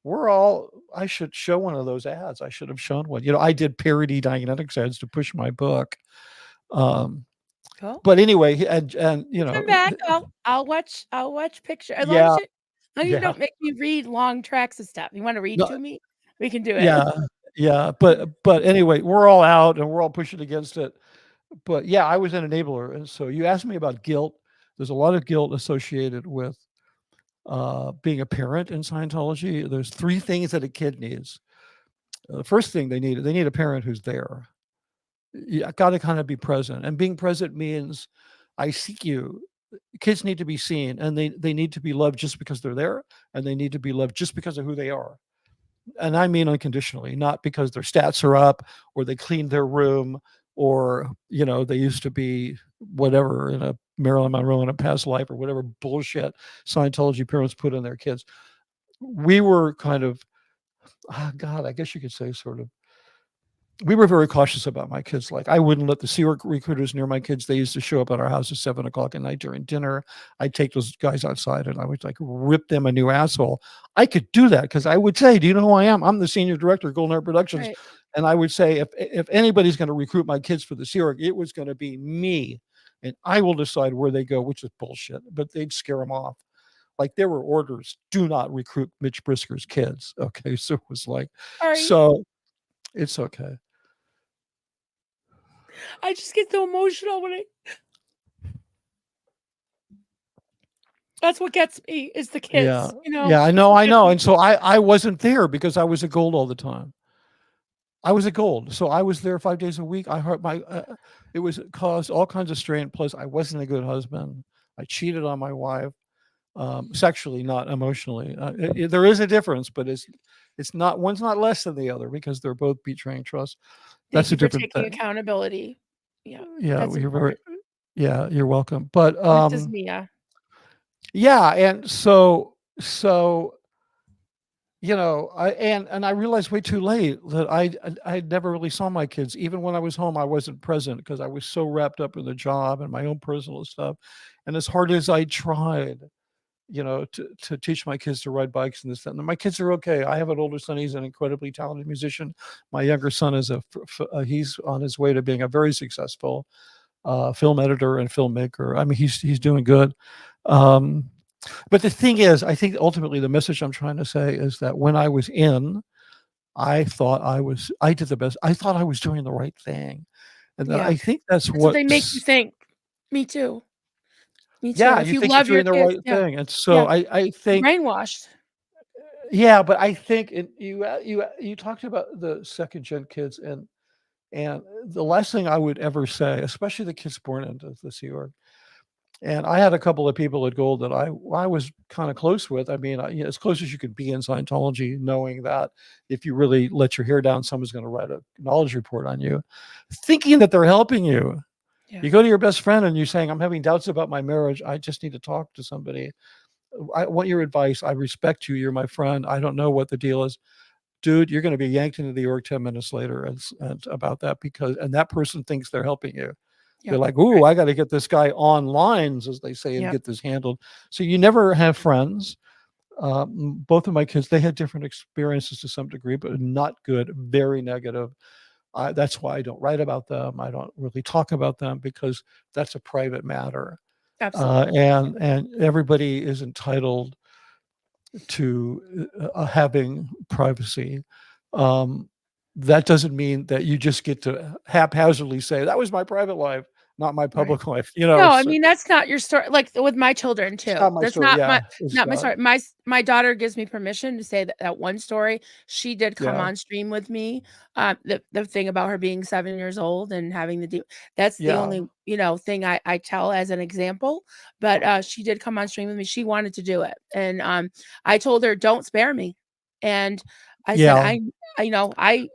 I should show one of those ads. I should have shown one. I did parody Dianetics ads to push my book. Cool. But anyway, and Come back. I'll watch picture. As long yeah, as you yeah, don't make me read long tracks of stuff. You want to read no, to me? We can do it. yeah, yeah. But anyway, we're all out and we're all pushing against it. But yeah, I was an enabler. And so you asked me about guilt. There's a lot of guilt associated with being a parent in Scientology. There's 3 things that a kid needs. The first thing they need a parent who's there. You got to kind of be present, and being present means I seek you. Kids need to be seen, and they need to be loved just because they're there, and they need to be loved just because of who they are. And I mean unconditionally, not because their stats are up or they cleaned their room or they used to be whatever in a Marilyn Monroe in a past life or whatever bullshit Scientology parents put in their kids. We were kind of, God, I guess you could say sort of, we were very cautious about my kids. Like I wouldn't let the Sea Org recruiters near my kids. They used to show up at our house at 7:00 at night during dinner. I'd take those guys outside and I would like rip them a new asshole. I could do that because I would say, do you know who I am? I'm the senior director of Golden Heart Productions. Right. And I would say, if anybody's going to recruit my kids for the Sea Org, it was going to be me. And I will decide where they go, which is bullshit, but they'd scare them off. Like there were orders, do not recruit Mitch Brisker's kids. Okay. So it was like, so it's okay. I just get so emotional when that's what gets me is the kids. Yeah, I know. And so I wasn't there because I was at Gold all the time. I was at Gold, so I was there 5 days a week. I heard it caused all kinds of strain. Plus, I wasn't a good husband. I cheated on my wife, sexually, not emotionally. There is a difference, but it's not, one's not less than the other because they're both betraying trust. That's a different taking thing. Accountability. Yeah. You're welcome. But this is Mia. Yeah, and so I realized way too late that I never really saw my kids. Even when I was home, I wasn't present because I was so wrapped up in the job and my own personal stuff. And as hard as I tried, to teach my kids to ride bikes and this, that, and my kids are okay. I have an older son. He's an incredibly talented musician. My younger son is he's on his way to being a very successful film editor and filmmaker. I mean, he's doing good. But the thing is, I think ultimately the message I'm trying to say is that when I was in, I thought I did the best. I thought I was doing the right thing. And I think that's what they make you think. Me too. Me too. Yeah, if you think love you're doing your the kids, right thing. And so I think brainwashed. Yeah, but I think you talked about the second gen kids and the last thing I would ever say, especially the kids born into the Sea Org. And I had a couple of people at Gold that I was kind of close with. I mean, as close as you could be in Scientology, knowing that if you really let your hair down, someone's going to write a knowledge report on you, thinking that they're helping you. Yeah. You go to your best friend and you're saying, I'm having doubts about my marriage. I just need to talk to somebody. I want your advice. I respect you. You're my friend. I don't know what the deal is. Dude, you're going to be yanked into the org 10 minutes later and about that and that person thinks they're helping you. They're like, ooh, I got to get this guy on lines, as they say, and get this handled. So you never have friends. Both of my kids, they had different experiences to some degree, but not good, very negative. That's why I don't write about them. I don't really talk about them because that's a private matter. Absolutely. And everybody is entitled to having privacy. That doesn't mean that you just get to haphazardly say, that was my private life, not my public life. No, I mean, that's not your story. Like with my children too. That's not my story. My daughter gives me permission to say that one story. She did come on stream with me. The thing about her being 7 years old and having that's the only, thing I tell as an example. But she did come on stream with me. She wanted to do it. And I told her, don't spare me. And I said,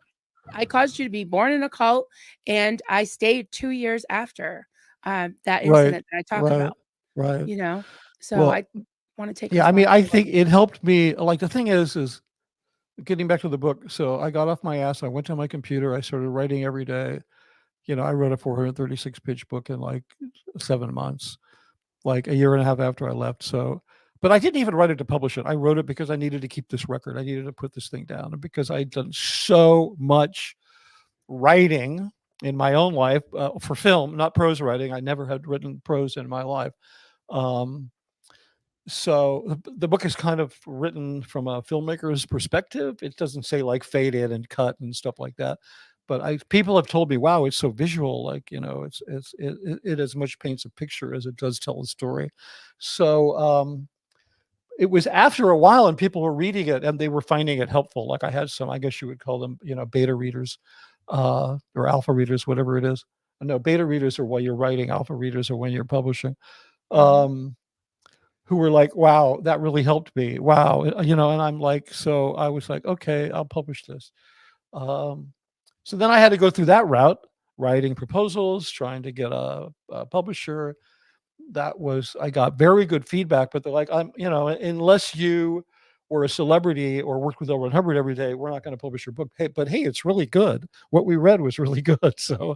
I caused you to be born in a cult, and I stayed 2 years after that incident that I talk about. Right. So I want to take. Yeah, I mean, I think it helped me. Like the thing is getting back to the book. So I got off my ass. I went to my computer. I started writing every day. I wrote a 436-page book in like 7 months, like a year and a half after I left. So, but I didn't even write it to publish it. I wrote it because I needed to keep this record. I needed to put this thing down, and because I'd done so much writing in my own life for film, not prose writing. I never had written prose in my life. So the book is kind of written from a filmmaker's perspective. It doesn't say like fade in and cut and stuff like that. But people have told me, wow, it's so visual. Like, it as much paints a picture as it does tell a story. So it was after a while, and people were reading it and they were finding it helpful. Like I had some, I guess you would call them, beta readers or alpha readers, whatever it is. No, beta readers are while you're writing, alpha readers are when you're publishing. Who were like, wow, that really helped me. Wow. And I'm like, so I was like, okay, I'll publish this. So then I had to go through that route, writing proposals, trying to get a publisher. I got very good feedback, but they're like, unless you were a celebrity or worked with L. Ron Hubbard every day, we're not going to publish your book. But hey, it's really good. What we read was really good. So,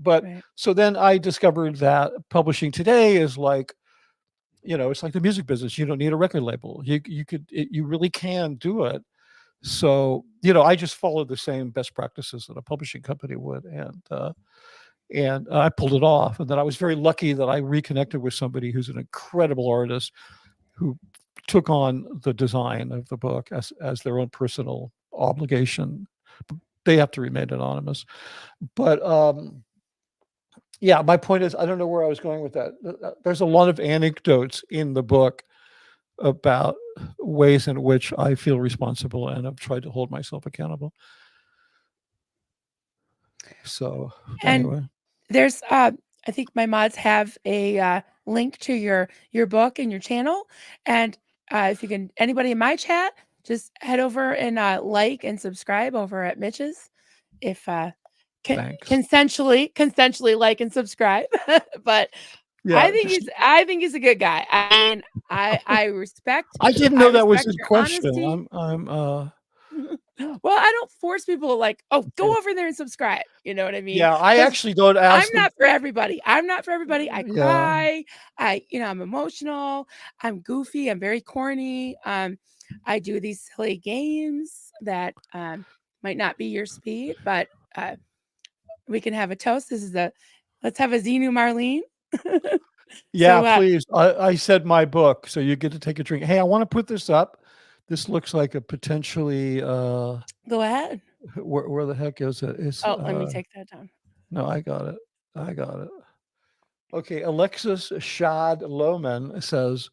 Right. so then I discovered that publishing today is like, it's like the music business. You don't need a record label. You really can do it. So, I just followed the same best practices that a publishing company would. And I pulled it off. And then I was very lucky that I reconnected with somebody who's an incredible artist who took on the design of the book as their own personal obligation. They have to remain anonymous. But yeah, my point is, I don't know where I was going with that. There's a lot of anecdotes in the book about ways in which I feel responsible and I've tried to hold myself accountable. So anyway. And there's I think my mods have a link to your book and your channel. And if you can, anybody in my chat, just head over and like and subscribe over at Mitch's. If consensually like and subscribe. But yeah, I think he's a good guy. I mean, I respect. I didn't know that was his question. Honesty. I'm Well, I don't force people to like, go over there and subscribe. You know what I mean? Yeah, I actually don't ask. I'm not for everybody. I cry. I'm emotional. I'm goofy. I'm very corny. I do these silly games that might not be your speed, but we can have a toast. Let's have a Xenu Marlene. Yeah, so, please. I said my book, so you get to take a drink. Hey, I want to put this up. This looks like a potentially. Go ahead. Where the heck is it? Let me take that down. No, I got it. Okay, Alexis Shad Lohman says,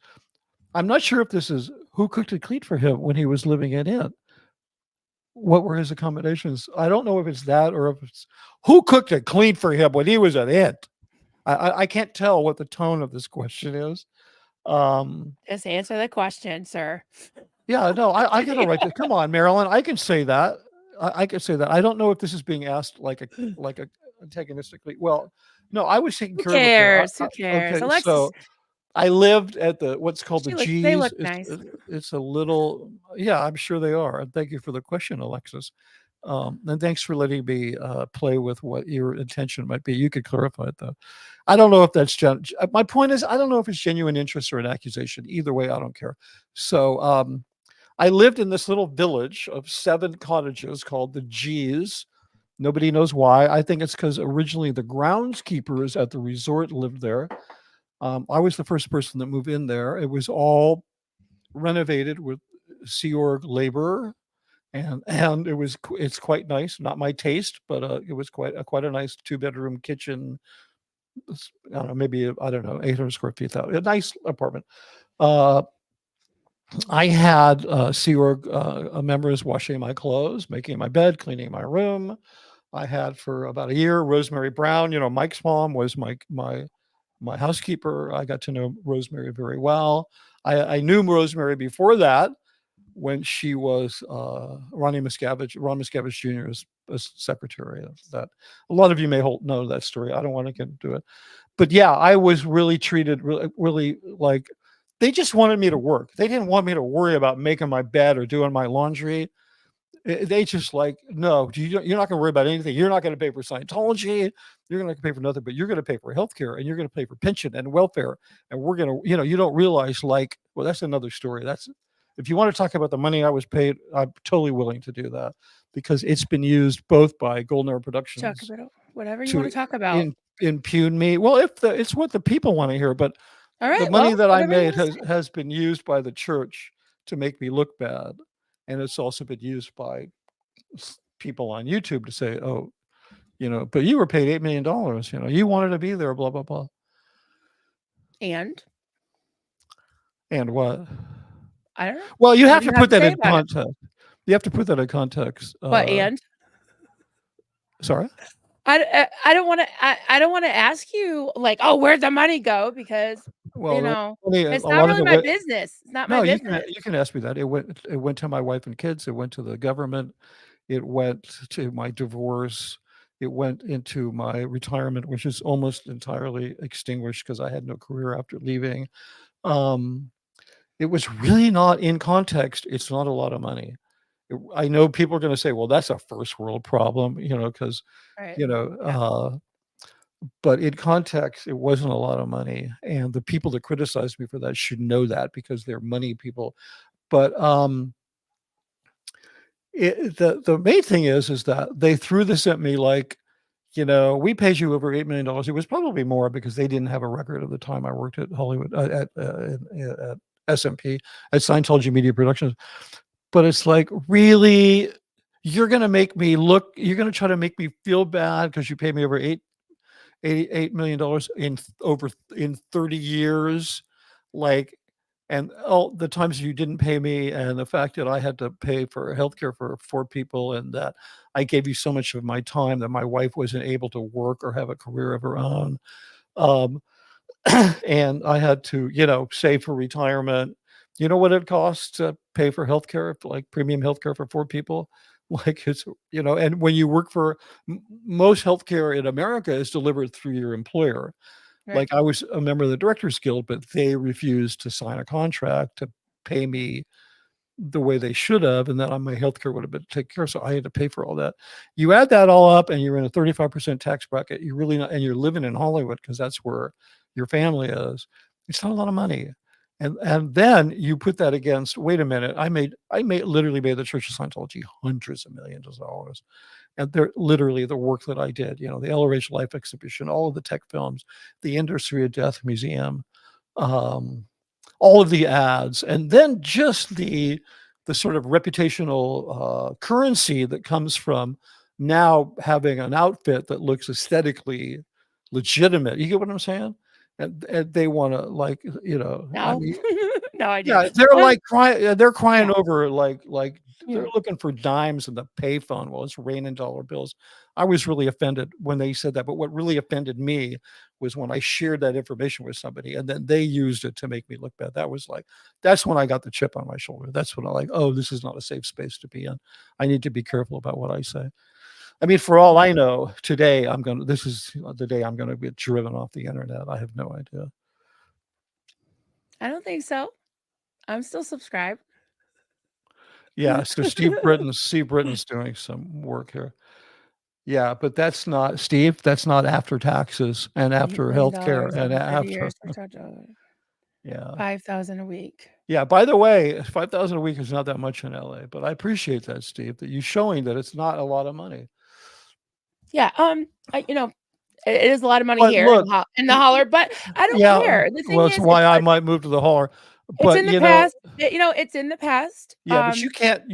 I'm not sure if this is who cooked and cleaned for him when he was living in it. What were his accommodations? I don't know if it's that or if it's who cooked and cleaned for him when he was at it. I can't tell what the tone of this question is. Just answer the question, sir. Yeah, no, I gotta write this. Come on, Marilyn, I can say that. I can say that. I don't know if this is being asked like a antagonistically. Well, no, I was taking care of it. Who cares? Okay, Alexis, so I lived at what's called the G's. They look nice. It's a little, yeah, I'm sure they are. And thank you for the question, Alexis. And thanks for letting me play with what your intention might be. You could clarify it though. I don't know if that's my point is, I don't know if it's genuine interest or an accusation. Either way, I don't care. So I lived in this little village of 7 cottages called the G's. Nobody knows why. I think it's because originally the groundskeepers at the resort lived there. I was the first person that moved in there. It was all renovated with Sea Org labor, and it's quite nice. Not my taste, but it was quite a nice 2-bedroom kitchen. I don't know, maybe 800 square feet. A nice apartment. I had Sea Org members washing my clothes, making my bed, cleaning my room. I had for about a year Rosemary Brown. Mike's mom was my housekeeper. I got to know Rosemary very well. I knew Rosemary before that when she was Ron Miscavige Jr.'s secretary. That a lot of you may know that story. I don't want to get into it, but yeah, I was really treated really like they just wanted me to work. They didn't want me to worry about making my bed or doing my laundry. They just like, no, you're not going to worry about anything. You're not going to pay for Scientology. You're going to pay for nothing, but you're going to pay for healthcare, and you're going to pay for pension and welfare. And we're going to, you don't realize, like, well, that's another story. That's, if you want to talk about the money I was paid, I'm totally willing to do that, because it's been used both by Golden Hour Talk Productions about whatever you want to to talk about. impugn me. Well, it's what the people want to hear, but All the right. money Well, that I whatever you made want to say. has been used by the church to make me look bad. And it's also been used by people on YouTube to say, oh, but you were paid $8 million, you wanted to be there, blah, blah, blah. And what? I don't know. Well, you What have do to you have put to that say in about it? context. You have to put that in context. But and Sorry? I don't want to I don't want to ask you like, oh, where'd the money go? Because Well, it's a not lot of really it my went. business. It's not No, my you business. can ask me that. It went to my wife and kids. It went to the government. It went to my divorce. It went into my retirement, which is almost entirely extinguished because I had no career after leaving. It was really not in context. It's not a lot of money. I know people are going to say, well, that's a first world problem, because, Right. but in context, it wasn't a lot of money. And the people that criticize me for that should know that, because they're money people. But the main thing is that they threw this at me like, we paid you over $8 million. It was probably more because they didn't have a record of the time I worked at Hollywood, at SMP, at Scientology Media Productions. But it's like, really, you're going to try to make me feel bad because you paid me over $88 million in 30 years. Like, and all the times you didn't pay me, and the fact that I had to pay for healthcare for 4 people, and that I gave you so much of my time that my wife wasn't able to work or have a career of her own. And I had to, save for retirement. You know what it costs to pay for healthcare, like premium healthcare for 4 people? Like, and when you work for most healthcare in America is delivered through your employer. Right. Like, I was a member of the Directors Guild, but they refused to sign a contract to pay me the way they should have, and then my healthcare would have been taken care of. So I had to pay for all that. You add that all up, and you're in a 35% tax bracket. You're really not, and you're living in Hollywood because that's where your family is. It's not a lot of money. And then you put that against, wait a minute, I literally made the Church of Scientology hundreds of millions of dollars. And they're literally the work that I did, the LRH Life Exhibition, all of the tech films, the Industry of Death Museum, all of the ads, and then just the sort of reputational currency that comes from now having an outfit that looks aesthetically legitimate. You get what I'm saying? And they want to, like, No. I mean, No idea. yeah, they're like crying. They're crying Yeah. over like Yeah. they're looking for dimes in the payphone. Well, it's raining dollar bills. I was really offended when they said that. But what really offended me was when I shared that information with somebody and then they used it to make me look bad. That's when I got the chip on my shoulder. That's when I like, oh, this is not a safe space to be in. I need to be careful about what I say. I mean, for all I know, today this is the day I'm going to get driven off the internet. I have no idea. I don't think so. I'm still subscribed. Yeah, so Steve Britton's doing some work here. Yeah, but that's not Steve, that's not after taxes and after healthcare and over 30 after years. yeah. 5,000 a week. Yeah, by the way, 5,000 a week is not that much in LA, but I appreciate that, Steve, that you showing that it's not a lot of money. Yeah, it is a lot of money But here look, in the holler, but I don't care. The thing well, is, it's why I might move to the holler. it's But in the past. It's in the past. Yeah, but you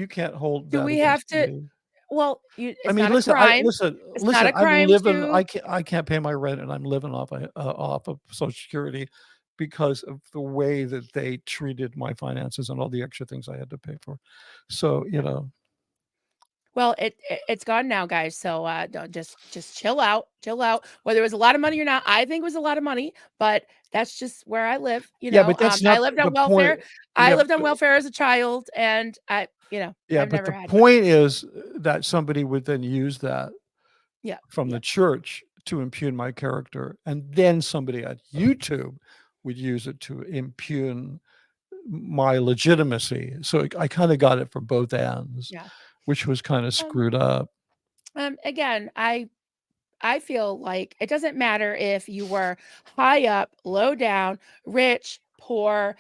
can't hold Do that we have against to? me. Well, I mean, not a listen, crime. It's not a I'm crime living. to. I can't pay my rent, and I'm living off of Social Security because of the way that they treated my finances and all the extra things I had to pay for. So Well, it's gone now, guys. So don't just chill out, Whether it was a lot of money or not, I think it was a lot of money, but that's just where I live. yeah, but that's not I lived the on welfare. point. I Yeah, lived on welfare as a child, and I've but never the had. point is that somebody would then use that from Yeah. the church to impugn my character, and then somebody at YouTube would use it to impugn my legitimacy. So I kind of got it from both ends. Yeah. which was kind of screwed up. Again, I feel like it doesn't matter if you were high up, low down, rich, poor,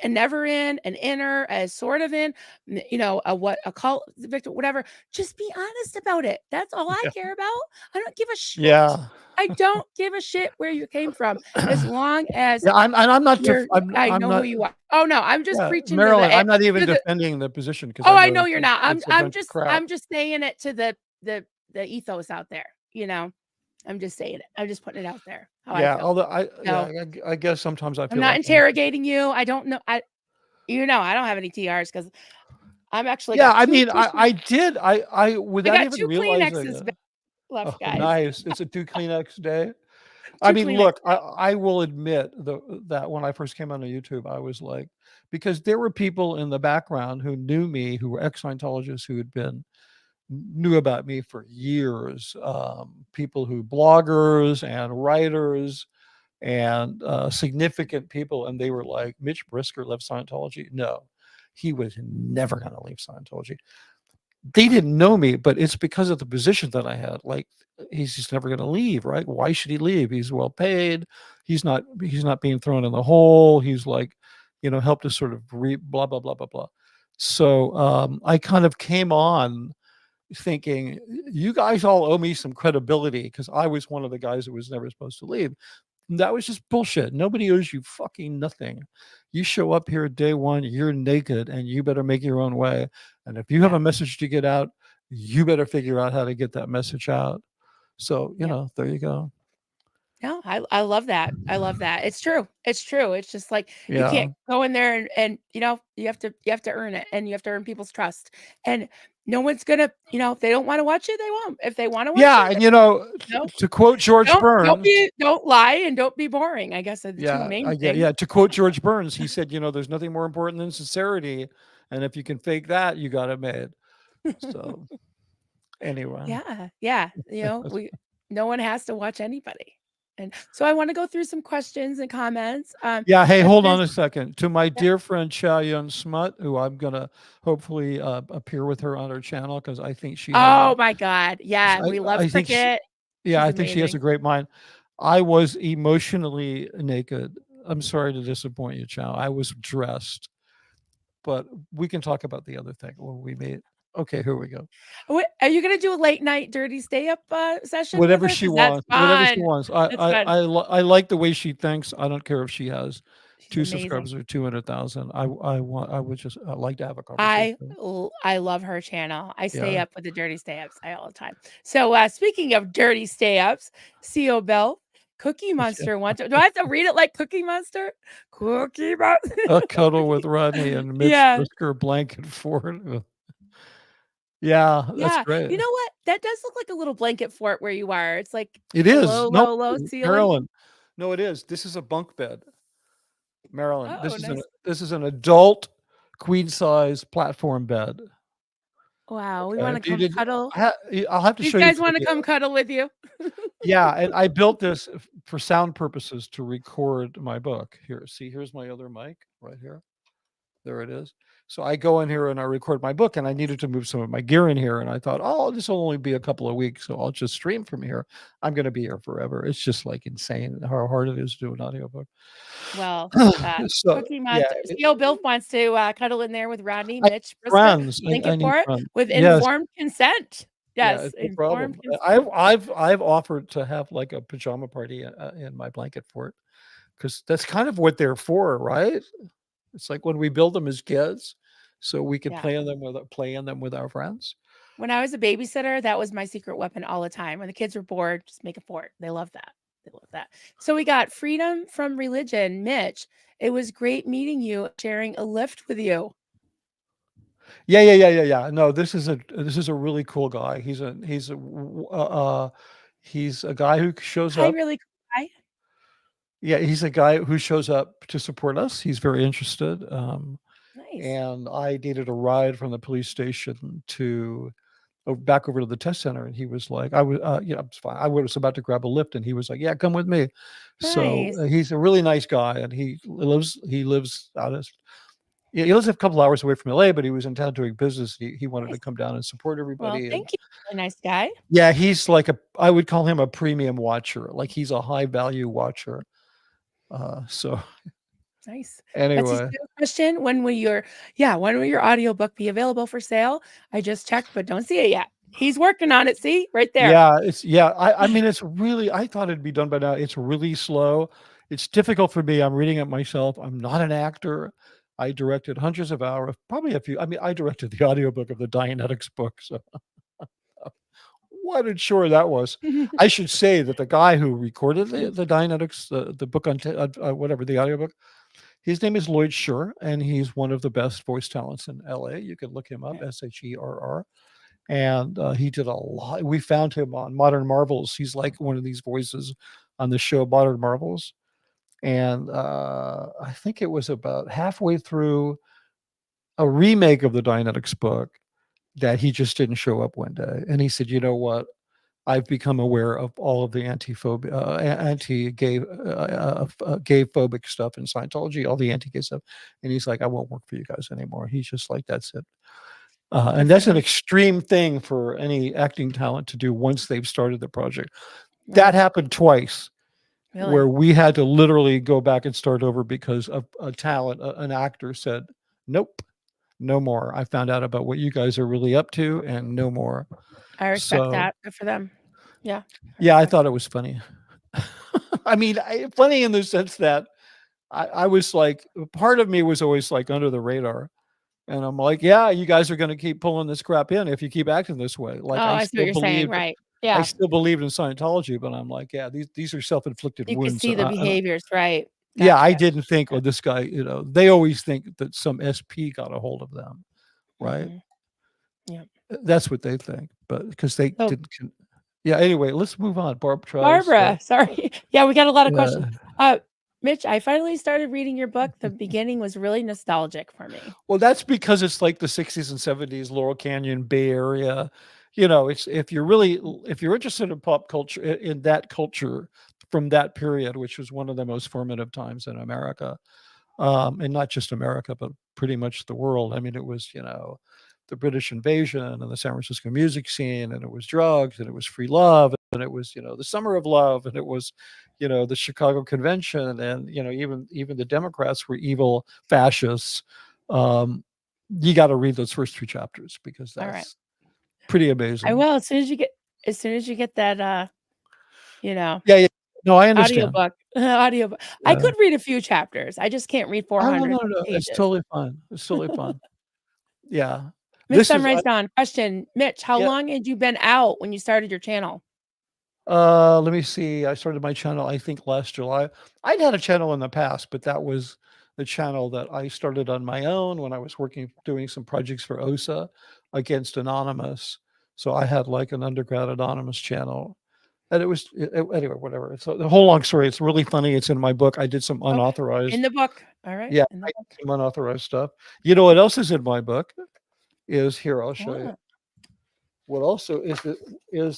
and never in, an inner, a sort of in, a cult victim, whatever. Just be honest about it. That's all I Yeah. care about. I don't give a shit. Yeah. I don't give a shit where you came from, as long as Yeah, I'm not. I I'm know not. who you are. Oh no, I'm just Yeah, preaching to Marilyn. the I'm not even to the. defending the position because Oh, I I know know you're not. it's a bunch of crap. I'm just saying it to the ethos out there. I'm just saying it. I'm just putting it out there how I Yeah, feel. although No, I guess sometimes I I'm feel not like interrogating you. I don't know. I don't have any TRs because I'm actually yeah. got I two mean, tissues. I did. I I without got even two realizing Kleenexes it. left, Oh, guys. nice! It's a 2 Kleenex day. I Two mean, Kleenex. look, I will admit that when I first came on YouTube, I was like, because there were people in the background who knew me, who were ex-Scientologists, who knew about me for years. People who bloggers and writers and significant people, and they were like, Mitch Brisker left Scientology. No, he was never going to leave Scientology. They didn't know me, but it's because of the position that I had. Like, he's just never going to leave, right? Why should he leave? He's well paid. He's not being thrown in the hole. He's like, helped us sort of blah blah blah blah blah. So I kind of came on thinking, you guys all owe me some credibility because I was one of the guys that was never supposed to leave. And that was just bullshit. Nobody owes you fucking nothing. You show up here day one, you're naked, and you better make your own way. And if you have Yeah. a message to get out, you better figure out how to get that message out. So, Yeah. there you go. No, I love that. I love that. It's true. It's true. It's just like you Yeah. can't go in there and you have to earn it, and you have to earn people's trust. And no one's gonna, if they don't want to watch it, they won't. If they want to watch Yeah. it, And, no. to quote George Burns, Don't lie and don't be boring. I guess are the two main things. yeah. To quote George Burns, he said, there's nothing more important than sincerity. And if you can fake that, you got it made. So anyway. Yeah. No one has to watch anybody. And so I want to go through some questions and comments. Yeah. Hey, This hold is on a second. To my dear friend Chow Yun Smut, who I'm gonna hopefully appear with her on her channel because I think she has. Oh my God. Yeah, we love I think cricket. yeah, She's I think she has a amazing. great mind. I was emotionally naked. I'm sorry to disappoint you, Chow. I was dressed, but we can talk about the other thing when we meet. Okay, here we go. Are you gonna do a late night dirty stay up session with Whatever her? she 'Cause that's wants. Whatever she fun. wants. That's fun. I like the way she thinks. I don't care if she has She's 2 amazing. subscribers or 200,000. I would just like to have a I conversation. I love her channel. I stay Yeah. up with the dirty stay ups all the time. So speaking of dirty stay ups, CO Bell, Cookie Monster wants to. Do I have to read it like Cookie Monster? Cookie Monster. A cuddle with Rodney and Mitch Yeah. Brisker blanket fort. Yeah, that's Yeah. great. You know what? That does look like a little blanket fort where you are. It's like It a is. No, low ceiling. Marilyn. No, it is. This is a bunk bed. Marilyn, Oh, nice. this is an adult queen size platform bed. Wow, we Okay, wanna if you come did, cuddle. I'll have to These show you guys the wanna video. come cuddle with you. Yeah, and I built this for sound purposes to record my book. Here, see, here's my other mic right here. There it is. So I go in here and I record my book, and I needed to move some of my gear in here. And I thought, oh, this will only be a couple of weeks, so I'll just stream from here. I'm going to be here forever. It's just like insane how hard it is to do an audiobook. Well, So Cookie yeah, Monster. CO Bill wants to cuddle in there with Rodney, I Mitch, Brisker, friends. I blanket need fort friends. with Yes, informed consent. yeah, Yes, it's no problem. informed consent. I've offered to have like a pajama party in my blanket fort because that's kind of what they're for, right? It's like when we build them as kids, so we could Yeah. play in them with our friends. When I was a babysitter, that was my secret weapon all the time. When the kids were bored, just make a fort. They love that. They love that. So we got freedom from religion. Mitch, it was great meeting you, sharing a lift with you. Yeah. No, this is a really cool guy. He's a guy who shows Hi, up. really cool guy. Yeah, he's a guy who shows up to support us. He's very interested. Nice. And I needed a ride from the police station to back over to the test center, and he was like, I was, it's fine. I was about to grab a lift, and he was like, yeah, come with me. So Nice. he's a really nice guy, and he lives out Yeah, he lives a couple hours away from LA, but he was in town doing business. He wanted to Nice. come down and support Well, everybody. And thank you. Really nice guy. yeah, he's like I would call him a premium watcher. Like he's a high value watcher. So Nice. anyway, Betsy's question: when will your audiobook be available for sale? I just checked, but don't see it yet. He's working on it. See right there. yeah, I mean, it's really, I thought it'd be done by now. It's really slow. It's difficult for me. I'm reading it myself. I'm not an actor. I directed hundreds of hours, probably a few. I mean, I directed the audiobook of the Dianetics book. So what a chore that was. I should say that the guy who recorded the Dianetics, the book on whatever, the audiobook, his name is Lloyd Scherr, and he's one of the best voice talents in LA. You can look him up, Sherr. And he did a lot. We found him on Modern Marvels. He's like one of these voices on the show Modern Marvels. And I think it was about halfway through a remake of the Dianetics book that he just didn't show up one day. And he said, you know what? I've become aware of all of the anti-gay phobic stuff in Scientology, all the anti-gay stuff. And he's like, I won't work for you guys anymore. He's just like, that's it. And that's an extreme thing for any acting talent to do once they've started the project. That happened twice, where we had to literally go back and start over because of a talent, an actor said, nope, no more. I found out about what you guys are really up to and no more. I respect that. Good for them. Yeah. I thought it was funny. I mean, funny in the sense that I was like, part of me was always like under the radar. And I'm like, yeah, you guys are going to keep pulling this crap in if you keep acting this way. Like, I see what you're saying, right? Yeah. I still believed in Scientology, but I'm like, yeah, these are self-inflicted wounds. You can see the behaviors, right? Gotcha. Yeah, I didn't think, this guy, they always think that some SP got a hold of them, right? Mm-hmm. Yeah. That's what they think, but because they didn't. Yeah, anyway, let's move on. Barbara, sorry. Yeah, we got a lot of questions. Mitch, I finally started reading your book. The beginning was really nostalgic for me. Well, that's because it's like the 60s and 70s, Laurel Canyon, Bay Area. It's if you're interested in pop culture, in that culture from that period, which was one of the most formative times in America, and not just America, but pretty much the world. I mean, it was, the British invasion and the San Francisco music scene, and it was drugs, and it was free love, and it was, the summer of love, and it was, the Chicago Convention, and, even the Democrats were evil fascists. You got to read those first 2 chapters because that's pretty amazing. I will, as soon as you get that, Yeah. No, I understand. Audiobook. I could read a few chapters. I just can't read 400 no. pages. It's totally fine. It's totally fun. Yeah. Miss Sunrise Dawn, question. Mitch, how long had you been out when you started your channel? Let me see. I started my channel, I think, last July. I'd had a channel in the past, but that was the channel that I started on my own when I was doing some projects for OSA against Anonymous. So I had like an undergrad Anonymous channel. And it was, anyway, whatever. So the whole long story, it's really funny. It's in my book. I did some unauthorized. In the book. All right. Yeah, I did some unauthorized stuff. You know what else is in my book? Is here, I'll show you. What also is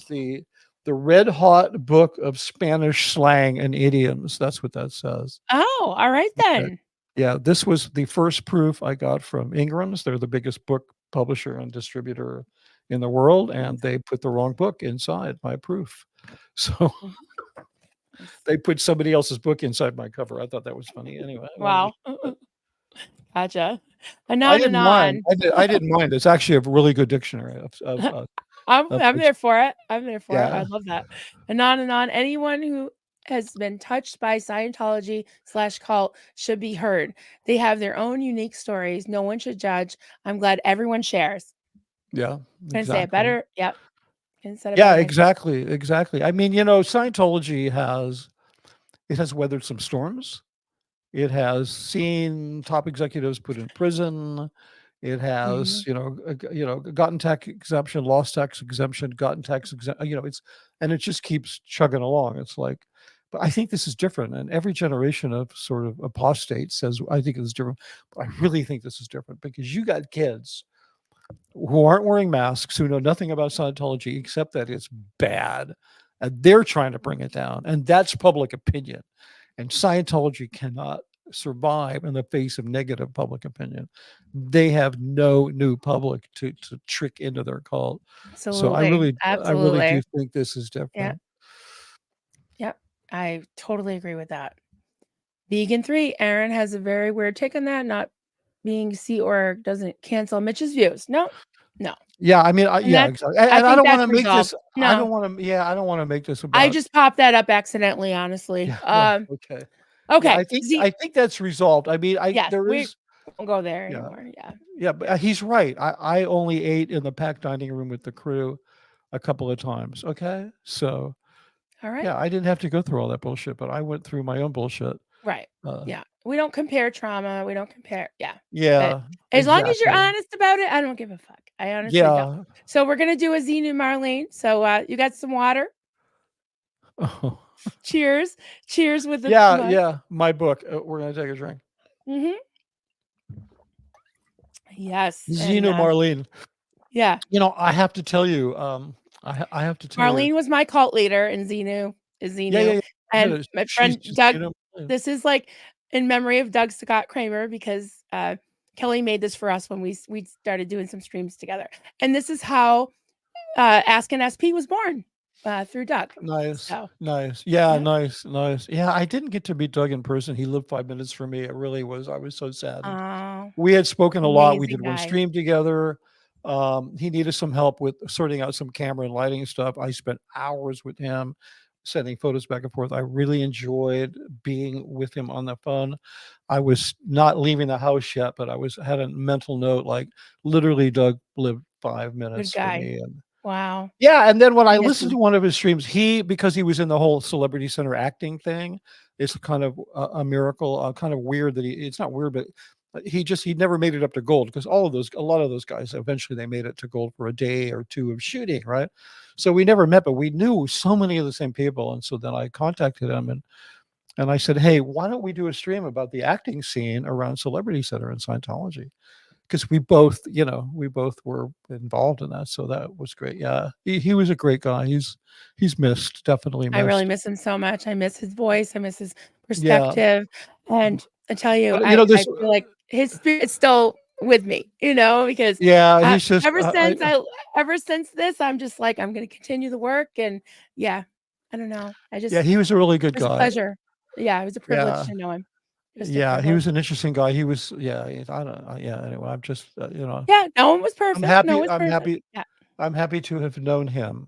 the red hot book of Spanish slang and idioms. That's what that says. Oh, all right then. Yeah, this was the first proof I got from Ingram's. They're the biggest book publisher and distributor in the world, and they put the wrong book inside my proof. So they put somebody else's book inside my cover. I thought that was funny. Anyway. Wow. Gotcha. I didn't mind. I didn't mind. It's actually a really good dictionary. I'm there for it. I'm there for it. I love that. Anon. Anyone who has been touched by Scientology/cult should be heard. They have their own unique stories. No one should judge. I'm glad everyone shares. Yeah. Can say it better. Yep. Yeah, exactly. I mean, Scientology has weathered some storms. It has seen top executives put in prison. It has, gotten tax exemption, lost tax exemption, gotten tax exemption. And it just keeps chugging along. It's like, but I think this is different. And every generation of sort of apostates says, I think it's different. But I really think this is different because you got kids who aren't wearing masks, who know nothing about Scientology except that it's bad, and they're trying to bring it down, and that's public opinion. And Scientology cannot survive in the face of negative public opinion. They have no new public to trick into their cult. So I Absolutely. really do Absolutely. think this is Yeah. different. Yep. I totally agree with that. Vegan 3, Aaron has a very weird take on that. Not being Sea Org doesn't cancel Mitch's views. No, no. Yeah, I mean, And yeah, that's, exactly. I And I think don't want that's to make resolved. this. I No, don't want to. Yeah, I don't want to make this I about. just popped that up accidentally, honestly. Yeah. Well, okay. Yeah, Okay. I think that's resolved. I mean, Yes, there we is. won't go there Yeah. anymore. Yeah. Yeah, but he's right. I only ate in the packed dining room with the crew a couple of times. Okay, so All right. yeah, I didn't have to go through all that bullshit, but I went through my own bullshit. Right. Uh, Yeah. We don't compare trauma. We don't compare. Yeah. But yeah, as long as you're exactly. honest about it, I don't give a fuck. I honestly don't. Yeah. So we're gonna do a Xenu Marlene. So you got some water. Oh. Cheers. Cheers with the Yeah, mug. yeah. My book. We're gonna take a drink. Mm-hmm. Yes. Xenu And Marlene. yeah. You know, I have to tell you. I have to tell you. Marlene was my cult leader, and Xenu is Yeah, Xenu. yeah. And No, my she's friend just Doug, Xenu Marlene. this is like in memory of Doug Scott Kramer, because Kelly made this for us when we started doing some streams together. And this is how Ask an SP was born, through Doug. Nice, So nice. Yeah, yeah. nice, nice. Yeah, I didn't get to meet Doug in person. He lived 5 minutes from me. It really was. I was so saddened. Oh, We had spoken a lot. We amazing did one guy. stream together. He needed some help with sorting out some camera and lighting stuff. I spent hours with him, sending photos back and forth. I really enjoyed being with him on the phone. I was not leaving the house yet, but had a mental note like literally Doug lived 5 Good minutes for guy. me. And Wow. yeah, and then when I miss listened to him. one of his streams, because he was in the whole Celebrity Center acting thing, it's kind of a miracle, kind of weird that it's not weird, but he never made it up to gold, because a lot of those guys eventually they made it to gold for a day or two of shooting, right? So we never met, but we knew so many of the same people, and so then I contacted him and I said, hey, why don't we do a stream about the acting scene around Celebrity Center and Scientology? Because we both were involved in that, so that was great. Yeah, he was a great guy. He's missed, definitely I really missed. miss him so much. I miss his voice. I miss his Yeah, perspective. And I tell you, but you know I this. feel like his spirit's still with me, because Yeah, he's just. ever since this, I'm just like, I'm going to continue the work. And yeah, I don't know. Yeah, he was a really good it was a guy. pleasure. Yeah, it was a privilege Yeah, to know him. Just a yeah, he privilege. was an interesting guy. He was. Yeah, I don't. Yeah. Anyway, I'm just. Yeah, no one was I'm perfect. No happy. one was I'm perfect. happy. Yeah, I'm happy to have known him.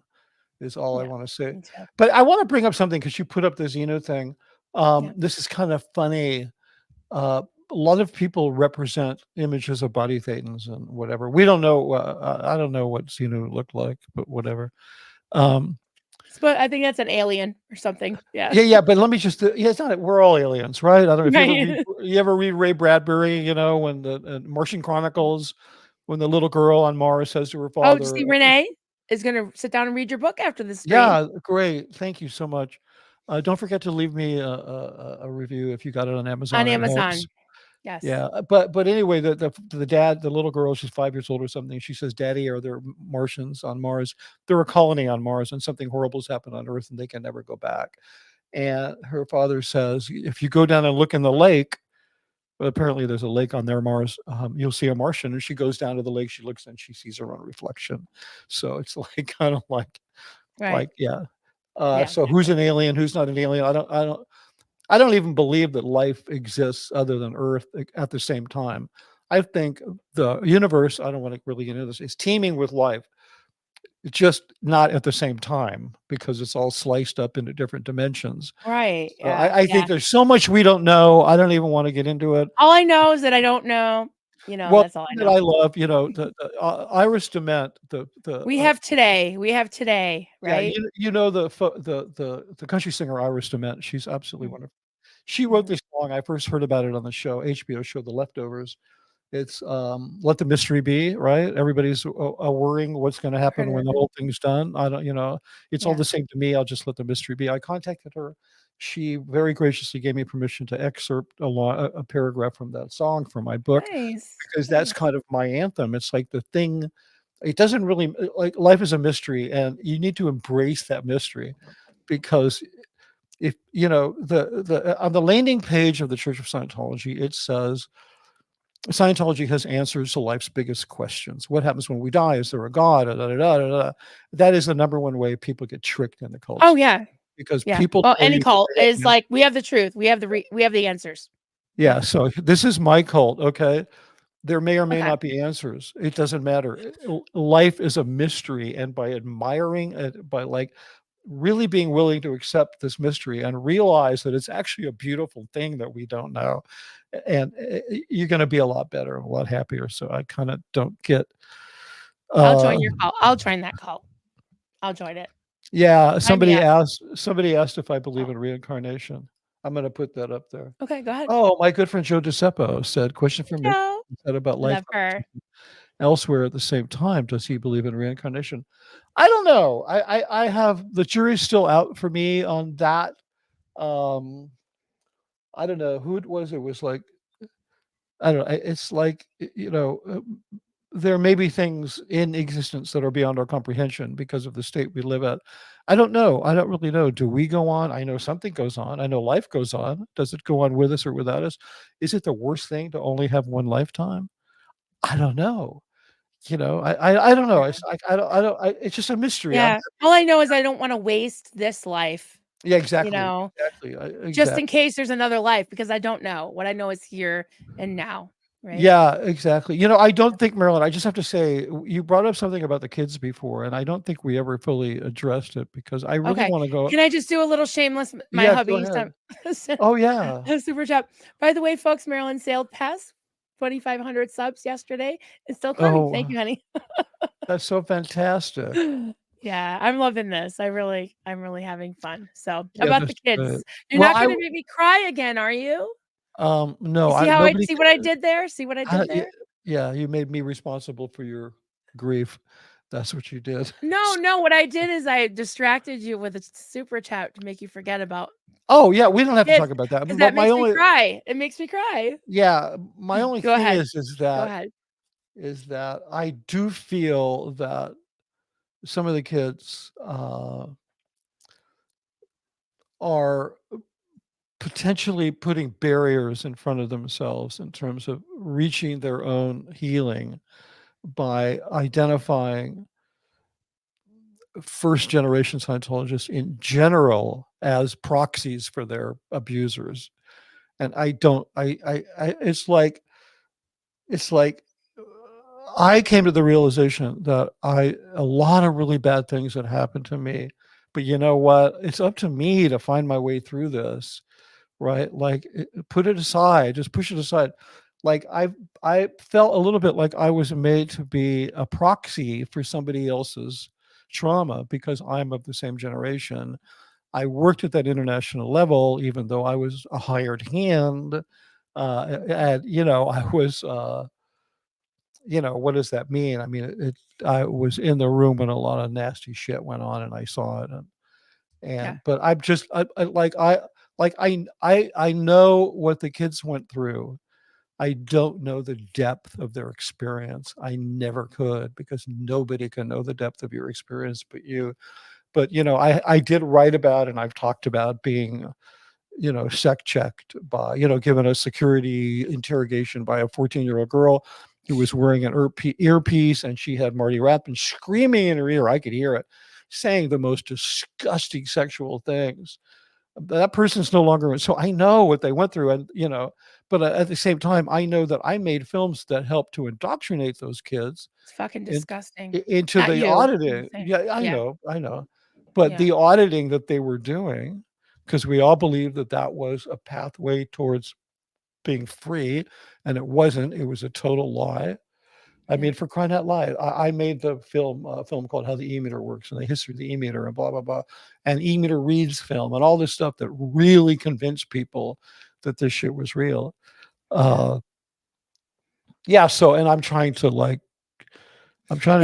Is all I yeah, want to say. me too. But I want to bring up something because you put up the Xeno thing. Yeah. This is kind of funny. A lot of people represent images of body thetans and whatever. We don't know. I don't know what Xenu looked like, but whatever. But I think that's an alien or something. Yeah. Yeah. But let me just. Yeah, it's not. We're all aliens, right? I don't know if Right. you ever read Ray Bradbury. You know, when the Martian Chronicles, when the little girl on Mars says to her Oh, did you father, see Renee is going to sit down and read your book after this stream? "Yeah, great, thank you so much." Don't forget to leave me a review if you got it on Amazon. On It Amazon. helps. Yes. Yeah, but anyway, the dad, the little girl, she's 5 years old or something. She says, "Daddy, are there Martians on Mars? They're a colony on Mars, and something horrible's happened on Earth, and they can never go back." And her father says, "If you go down and look in the lake, well, apparently there's a lake on their Mars, you'll see a Martian." And she goes down to the lake, she looks, and she sees her own reflection. So it's like kind of Right. yeah. Yeah. So who's an alien? Who's not an alien? I don't even believe that life exists other than Earth at the same time. I think the universe, I don't want to really get into this, is teeming with life. It's just not at the same time because it's all sliced up into different dimensions. Right. So Yeah. I think there's so much we don't know. I don't even want to get into it. All I know is that I don't know. Well, That's all I that know. I love, the Iris Dement, We have today. We have today, yeah, right? the country singer Iris Dement. She's absolutely Mhm. wonderful. She wrote Mhm. this song. I first heard about it on the HBO show, The Leftovers. It's Let the Mystery Be, right? Everybody's worrying what's going to I've heard happen of when the it. whole thing's done. I don't, it's all Yeah. the same to me. I'll just let the mystery be. I contacted her. She very graciously gave me permission to excerpt a paragraph from that song from my book, Nice. because that's Nice. kind of my anthem. It's like the thing. It doesn't really like life is a mystery, and you need to embrace that mystery, because if you know the on the landing page of the Church of Scientology, it says Scientology has answers to life's biggest questions. What happens when we die? Is there a God? Da, da, da, da, da. That is the number one way people get tricked into cults, Oh yeah. because Yeah. people Well, tell any you that cult they have is the answer. like, we have the truth. We have the answers. Yeah, so this is my cult, okay? There may or may Okay. not be answers. It doesn't matter. Life is a mystery, and by admiring it, by like really being willing to accept this mystery and realize that it's actually a beautiful thing that we don't know, and you're going to be a lot better and a lot happier. So I kind of don't get. I'll join Uh, your cult. I'll join that cult. I'll join it. yeah, Sign me up. somebody asked if I believe in reincarnation. I'm going to put that up there. Okay, go ahead. Oh, my good friend Joe DeCeppo said, question for Mitch, Joe. said about life Love her. elsewhere at the same time. Does he believe in reincarnation? I don't know. I have, the jury's still out for me on that. I don't know who it was. It was like, I don't know. It's like, there may be things in existence that are beyond our comprehension because of the state we live at. I don't know. I don't really know. Do we go on? I know something goes on. I know life goes on. Does it go on with us or without us? Is it the worst thing to only have one lifetime? I don't know. I don't know. Yeah. It's like, it's just a mystery. Yeah. All I know is I don't want to waste this life, Yeah, you know, exactly. just in case there's another life, because I don't know. What I know is here and now, right? Yeah, exactly. I don't think, Marilyn, I just have to say, you brought up something about the kids before, and I don't think we ever fully addressed it because I really Okay. want to go. Can I just do a little shameless? My Yeah, go hubby ahead. sent Oh, yeah. a super chat. By the way, folks, Marilyn sailed past 2,500 subs yesterday. It's still climbing. Thank Oh, you, honey. that's so fantastic. Yeah, I'm loving this. I'm really having fun. So Yeah, about the that's good. kids, you're Well, not going to make me cry again, are you? no, You see how nobody, see what I did there? See what I did yeah, there? yeah, you made me responsible for your grief. That's what you did. No. What I did is I distracted you with a super chat to make you forget about Oh, yeah, we don't have to kids, talk about that. because But that makes me cry. It makes me cry. my only Go thing ahead. is Go ahead. that I do feel that some of the kids are potentially putting barriers in front of themselves in terms of reaching their own healing by identifying first generation Scientologists in general as proxies for their abusers. And I don't, it's like I came to the realization that a lot of really bad things had happened to me, but you know what? It's up to me to find my way through this, right? Like, put it aside, just push it aside. Like, I felt a little bit like I was made to be a proxy for somebody else's trauma because I'm of the same generation. I worked at that international level, even though I was a hired hand. And I was, what does that mean? I mean, I was in the room when a lot of nasty shit went on, and I saw it, Yeah. but I'm just, I know what the kids went through. I don't know the depth of their experience. I never could, because nobody can know the depth of your experience but you. But I did write about, and I've talked about being sec checked by, given a security interrogation by a 14-year-old girl who was wearing an earpiece, and she had Marty Rathbun screaming in her ear. I could hear it, saying the most disgusting sexual things. That person's no longer. So I know what they went through, and but at the same time, I know that I made films that helped to indoctrinate those kids It's fucking in, disgusting. into Not the you. I'm auditing. just saying. Yeah, Yeah. I know, but Yeah. the auditing that they were doing, because we all believed that that was a pathway towards being free, and it wasn't. It was a total lie. I Yeah. mean, for crying out loud, I made the film called How the E-meter Works and the history of the E-meter and blah, blah, blah, and E-meter reads film and all this stuff that really convinced people that this shit was real. So, and I'm trying to And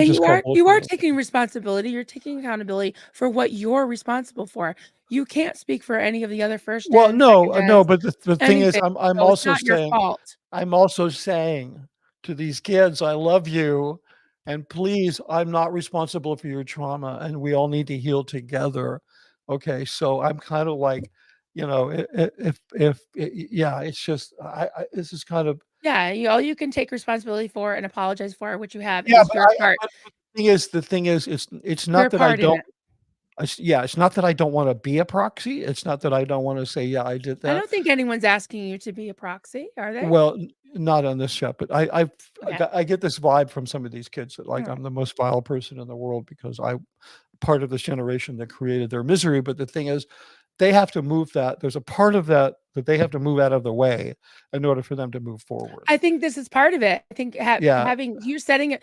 just call you are bullshit. taking responsibility. You're taking accountability for what you're responsible for. You can't speak for any of the other first Well, gen, second no, gens, but the thing is, anything. I'm So it's also not your saying, fault. to these kids, I love you, and please, I'm not responsible for your trauma, and we all need to heal together. Okay, so I'm kind of like, yeah, it's just this is kind of Yeah, all you can take responsibility for and apologize for, what you have, yeah. is your part. But the thing is, it's Your not that I part in don't. it. Yeah, it's not that I don't want to be a proxy. It's not that I don't want to say, yeah, I did I that. don't think anyone's asking you to be a proxy, are they? Well, not on this show, but Okay. I get this vibe from some of these kids that like Alright. I'm the most vile person in the world because I part of this generation that created their misery. But the thing is, they have to move that. There's a part of that that they have to move out of the way in order for them to move forward. I think this is part of it. I think Yeah. having you're setting a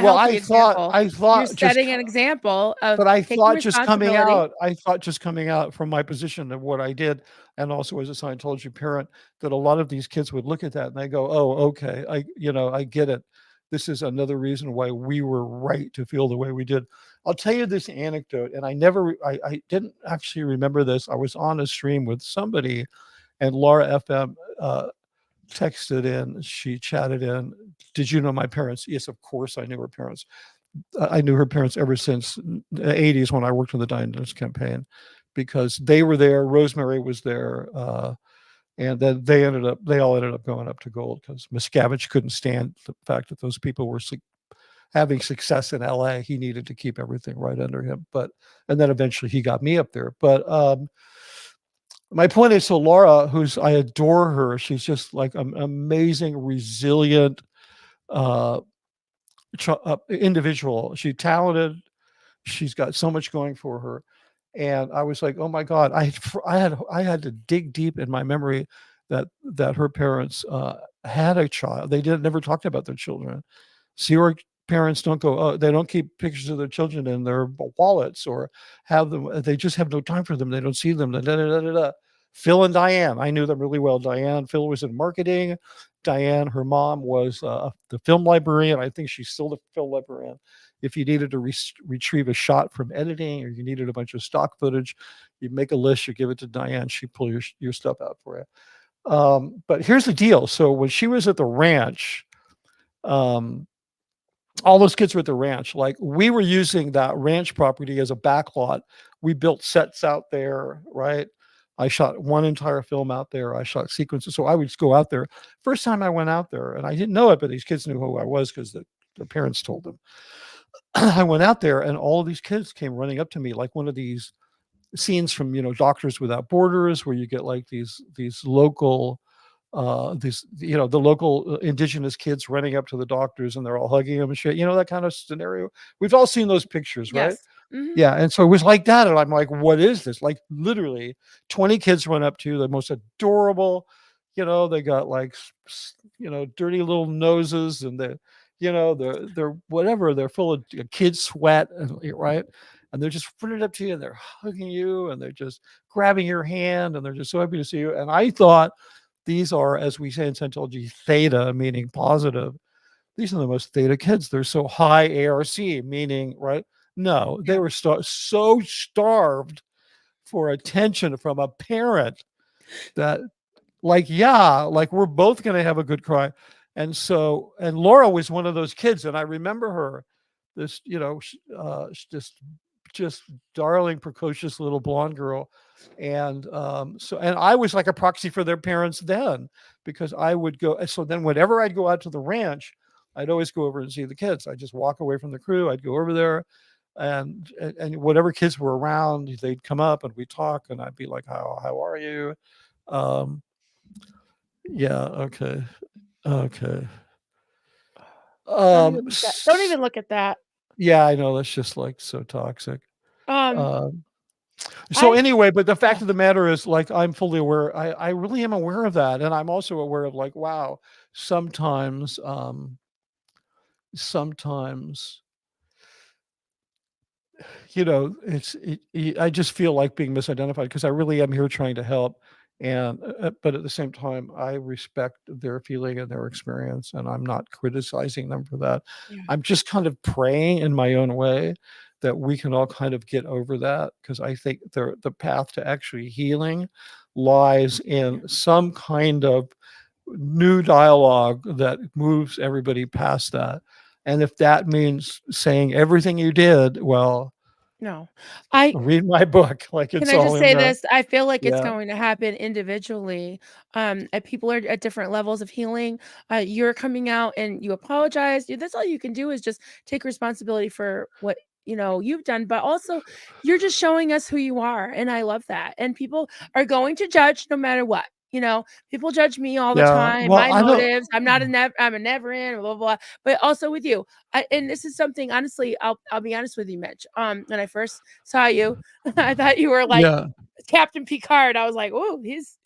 Well, healthy example. I You're thought just setting an example of But I taking thought just coming responsibility. out from my position of what I did, and also as a Scientology parent, that a lot of these kids would look at that and they go, "Oh, okay, I get it. This is another reason why we were right to feel the way we did." I'll tell you this anecdote, and I didn't actually remember this. I was on a stream with somebody, and Laura FM texted in. She chatted in. Did you know my parents? Yes, of course I knew her parents. I knew her parents ever since the 80s when I worked on the Diners campaign, because they were there. Rosemary was there. And then they all ended up going up to gold because Miscavige couldn't stand the fact that those people were having success in LA. He needed to keep everything right under him. And then eventually he got me up there. But my point is, so Laura, I adore her. She's just like an amazing, resilient, uh, individual. She's talented. She's got so much going for her. And I was like, oh my God, I had to dig deep in my memory that her parents had a child. They never talked about their children. Sea Org parents don't go, oh, they don't keep pictures of their children in their wallets or have them. They just have no time for them. They don't see them. Da, da, da, da, da. Phil and Diane, I knew them really well. Phil was in marketing. Diane, her mom was the film librarian. I think she's still the film librarian. If you needed to retrieve a shot from editing or you needed a bunch of stock footage, you make a list, you give it to Diane, she pull your stuff out for you. But here's the deal. So when she was at the ranch, all those kids were at the ranch. Like, we were using that ranch property as a backlot. We built sets out there, right? I shot one entire film out there. I shot sequences. So I would just go out there. First time I went out there, and I didn't know it, but these kids knew who I was because their parents told them. I went out there and all of these kids came running up to me like one of these scenes from, Doctors Without Borders, where you get like these local the local indigenous kids running up to the doctors and they're all hugging them and shit, that kind of scenario. We've all seen those pictures, right? Yes. Mhm. Yeah. And so it was like that. And I'm like, what is this? Like, literally 20 kids run up to you, the most adorable, they got like, dirty little noses and they're whatever. They're full of kid sweat, right? And they're just running up to you and they're hugging you and they're just grabbing your hand and they're just so happy to see you. And I thought, these are, as we say in Scientology, theta, meaning positive. These are the most theta kids. They're so high ARC, meaning, right? No, they were so starved for attention from a parent that, like, we're both going to have a good cry. And Laura was one of those kids. And I remember her, this, just darling, precocious little blonde girl. And and I was like a proxy for their parents then, because I would go. So then whenever I'd go out to the ranch, I'd always go over and see the kids. I'd just walk away from the crew. I'd go over there and whatever kids were around, they'd come up and we'd talk and I'd be like, how are you? Yeah. Okay. Okay. Don't even look at that. Yeah, I know. That's just like so toxic. Um, So I anyway, but the fact of the matter is, like, I'm fully aware. I really am aware of that. And I'm also aware of, like, wow, sometimes, sometimes, I just feel like being misidentified because I really am here trying to help. And, but at the same time, I respect their feeling and their experience, and I'm not criticizing them for that. Yeah. I'm just kind of praying in my own way that we can all kind of get over that, because I think the path to actually healing lies in some kind of new dialogue that moves everybody past that. And if that means saying everything you did, well, No. I Read my book. Like, Can it's I just all in say there. this? I feel like it's Yeah. going to happen individually. People are at different levels of healing. You're coming out and you apologize. That's all you can do is just take responsibility for what you've done, but also you're just showing us who you are, and I love that. And people are going to judge no matter what. People judge me all the Yeah. time. Well, My I don't. motives. I'm a never in. Blah blah blah. But also with you, and this is something. Honestly, I'll be honest with you, Mitch. When I first saw you. I thought you were like Yeah. Captain Picard. I was like, oh, he's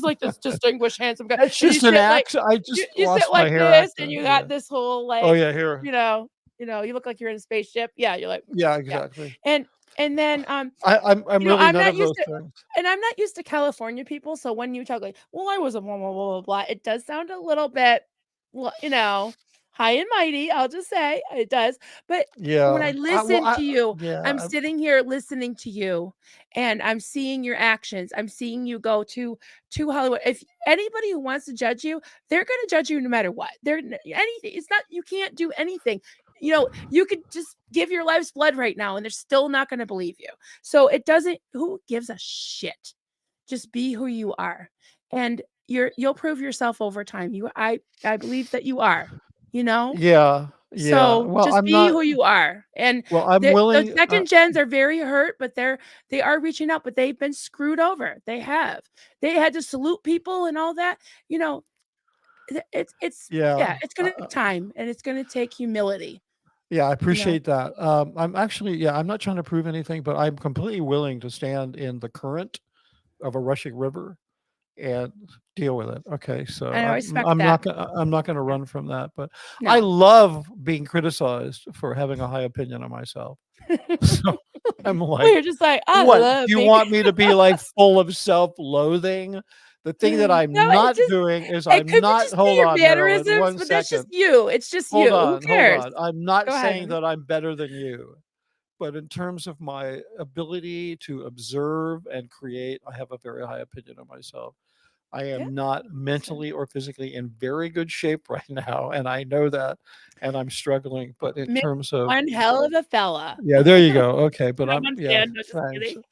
like this distinguished, handsome guy. It's And you just an sit like accent. I just you sit lost my like hair this, and accent. you Yeah. got this whole Oh like, yeah. Here. you look like you're in a spaceship. Yeah, you're like, Yeah. yeah. Exactly. And then I'm really I'm none not of used those to things. and I'm not used to California people. So when you talk like, well, I was a blah blah blah blah blah, it does sound a little bit, high and mighty. I'll just say it does. But when I Yeah. listen to you, I'm Yeah. sitting here listening to you, and I'm seeing your actions. I'm seeing you go to Hollywood. If anybody who wants to judge you, they're going to judge you no matter what. Anything. It's not you can't do anything. You could just give your life's blood right now, and they're still not going to believe you. So it doesn't. Who gives a shit? Just be who you are, and you'll prove yourself over time. I believe that you are. You know. Yeah. Yeah. So Well, just I'm be not. who you are. And Well, I'm the willing. second gens are very hurt, but they are reaching out, but they've been screwed over. They have. They had to salute people and all that. You know, it's Yeah. yeah, it's gonna take time, and it's gonna take humility. Yeah, I You know. appreciate that. I'm actually, yeah, I'm not trying to prove anything, but I'm completely willing to stand in the current of a rushing river and deal with it. Okay, so And I respect I'm that. not I'm not going to Yeah. run from that, but I No. love being criticized for having a high opinion of myself. So I'm Well, like, you're just like, I what? Do love you being want me to be like full of self-loathing? The thing that I'm No, not doing is it I'm could be not, just be hold your on, Marilyn, mannerisms, one but that's just second. you. It's just you. Who Hold cares? on. I'm not Go saying ahead. that I'm better than you, but in terms of my ability to observe and create, I have a very high opinion of myself. I Yeah. am not mentally or physically in very good shape right now, and I know that, and I'm struggling. But in Mitch, terms of, one hell of a fella. yeah, there you go. Okay, but I'm on yeah, stand. No, just thanks. kidding.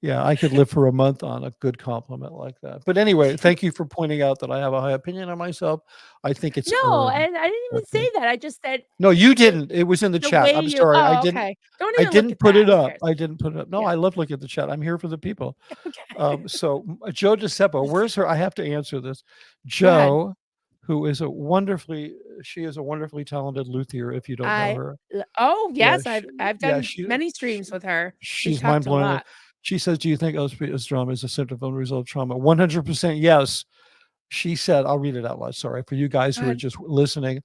Yeah, I could live for a month on a good compliment like that. But anyway, thank you for pointing out that I have a high opinion of myself. I think it's No, earned. and I didn't even Okay. say that. I just said No, you the didn't. It was in the the chat. way I'm you sorry. oh, okay. Don't I even look didn't at put that. it Who up. cares? I didn't put it up. No, Yeah. I love looking at the chat. I'm here for the people. Okay. So Joe DeCepo, where's her? I have to answer this. Go ahead. Joe, who is she is a wonderfully talented luthier. If you don't know her, Oh, yeah, yes, I've done many streams with her. We've she's mind talked a blowing. lot. She says, "Do you think OSPS trauma is a symptom of unresolved trauma?" 100% yes. She said, I'll read it out loud. Sorry for you guys Go who are ahead. just listening.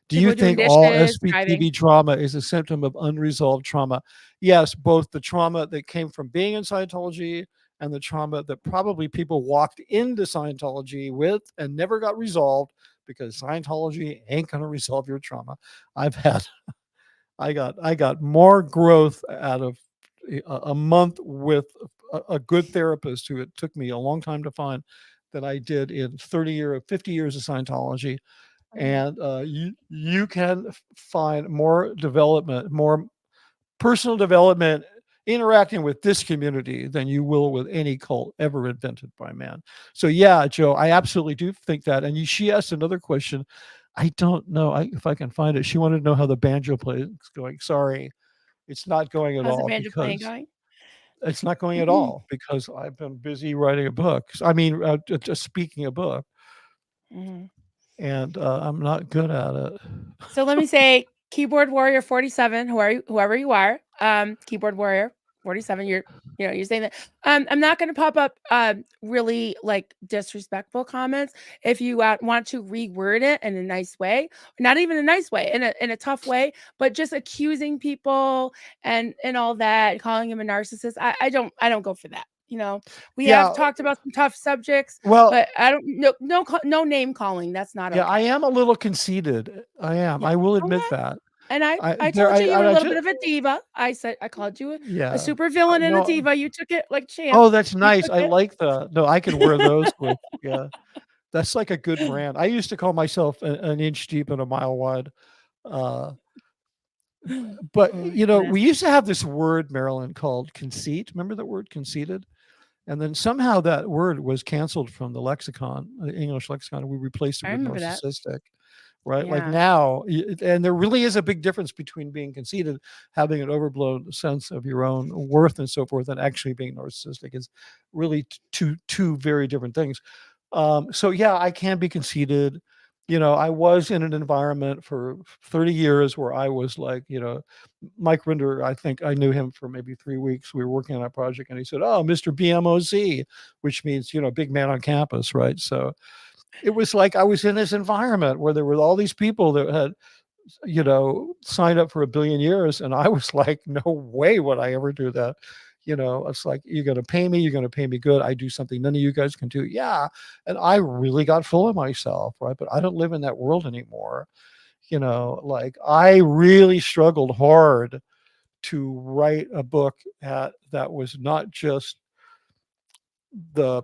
Do People you are doing think all dishes, driving. SPTV trauma is a symptom of unresolved trauma? Yes, both the trauma that came from being in Scientology and the trauma that probably people walked into Scientology with and never got resolved, because Scientology ain't going to resolve your trauma. I got more growth out of a month with a good therapist who it took me a long time to find than I did in 50 years of Scientology. And you can find more development, more personal development interacting with this community than you will with any cult ever invented by man. So yeah, Joe, I absolutely do think that. And she asked another question. I don't know if I can find it. She wanted to know how the banjo play is going. Sorry, it's not going at How's the all banjo playing because going? it's not going at all because I've been busy writing a book. I mean, just speaking a book, Mhm. and I'm not good at it. So let me say, keyboard warrior 47, whoever you are, keyboard warrior 47, you're saying that. I'm not going to pop up really like disrespectful comments. If you want to reword it in a nice way, not even a nice way, in a tough way, but just accusing people and all that, calling him a narcissist, I don't go for that. We have Yeah, talked about some tough subjects, well, but I don't no name calling. That's not yeah, I okay. am a little conceited. I am. Yeah. I will admit Okay. that. And I There, told you you were a I little just, bit of a diva. I called you a yeah, super villain and a no. diva. You took it like champ. Oh, that's You nice. took I it. like that. No, I can wear those with, yeah. That's like a good brand. I used to call myself an inch deep and a mile wide. Uh, But Oh, you know, we goodness. used to have this word, Marilyn, called conceit. Remember that word, conceited? And then somehow that word was canceled from the lexicon, the English lexicon, and we replaced it I with remember that. narcissistic. Right? Like Yeah. now, and there really is a big difference between being conceited, having an overblown sense of your own worth and so forth, and actually being narcissistic is really two very different things. So yeah, I can be conceited. You know, I was in an environment for 30 years where I was like, you know, Mike Rinder, I think I knew him for maybe 3 weeks. We were working on a project and he said, "Oh, Mr. BMOC," which means, you know, big man on campus, right? So it was like I was in this environment where there were all these people that had, you know, signed up for 1 billion years. And I was like, no way would I ever do that. You know, it's like, you're going to pay me, you're going to pay me good. I do something none of you guys can do. Yeah. And I really got full of myself, right? But I don't live in that world anymore. You know, like I really struggled hard to write a book that was not just the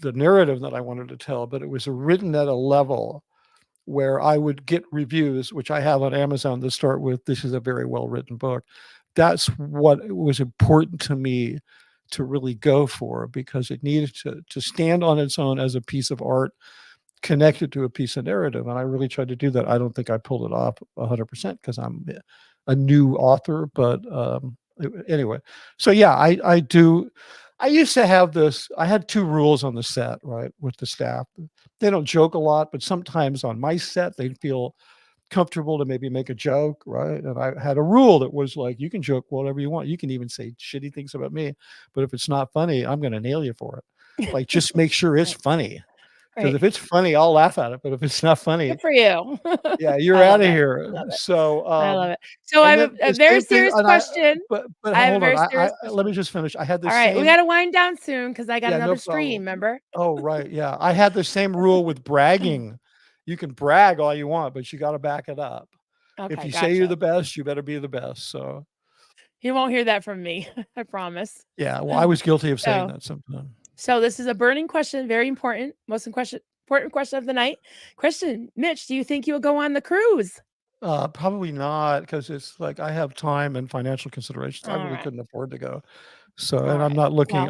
the narrative that I wanted to tell, but it was written at a level where I would get reviews, which I have on Amazon that start with, "This is a very well written book." That's what was important to me to really go for, because it needed to stand on its own as a piece of art connected to a piece of narrative. And I really tried to do that. I don't think I pulled it off 100% because I'm a new author, but anyway. So yeah, I do. I used to have this. I had two rules on the set, right, with the staff. They don't joke a lot, but sometimes on my set, they feel comfortable to maybe make a joke, right? And I had a rule that was like, you can joke whatever you want. You can even say shitty things about me, but if it's not funny, I'm going to nail you for it. Like, just make sure it's Right. funny. Because Right. if it's funny, I'll laugh at it. But if it's not funny, Good for you. yeah, you're I out love of it. here. Love it. So, I love it. So I and have then a the very same thing, serious and question. but I have a hold on, very serious let me question. just finish. I had the All right, we same, gotta wind down soon because I got yeah, no another stream, problem. remember? Oh, right, yeah. I had the same rule with bragging. You can brag all you want, but you got to back it up. If Okay, you say you're the gotcha. best, you better be the best. So, You won't hear that from me, I promise. yeah, well, I was guilty of saying So that sometime. so this is a burning question, very important, important question of the night. Question, Mitch, do you think you will go on the cruise? Probably not, because it's like I have time and financial considerations. I All really right. couldn't afford to go. So, All and right. Well,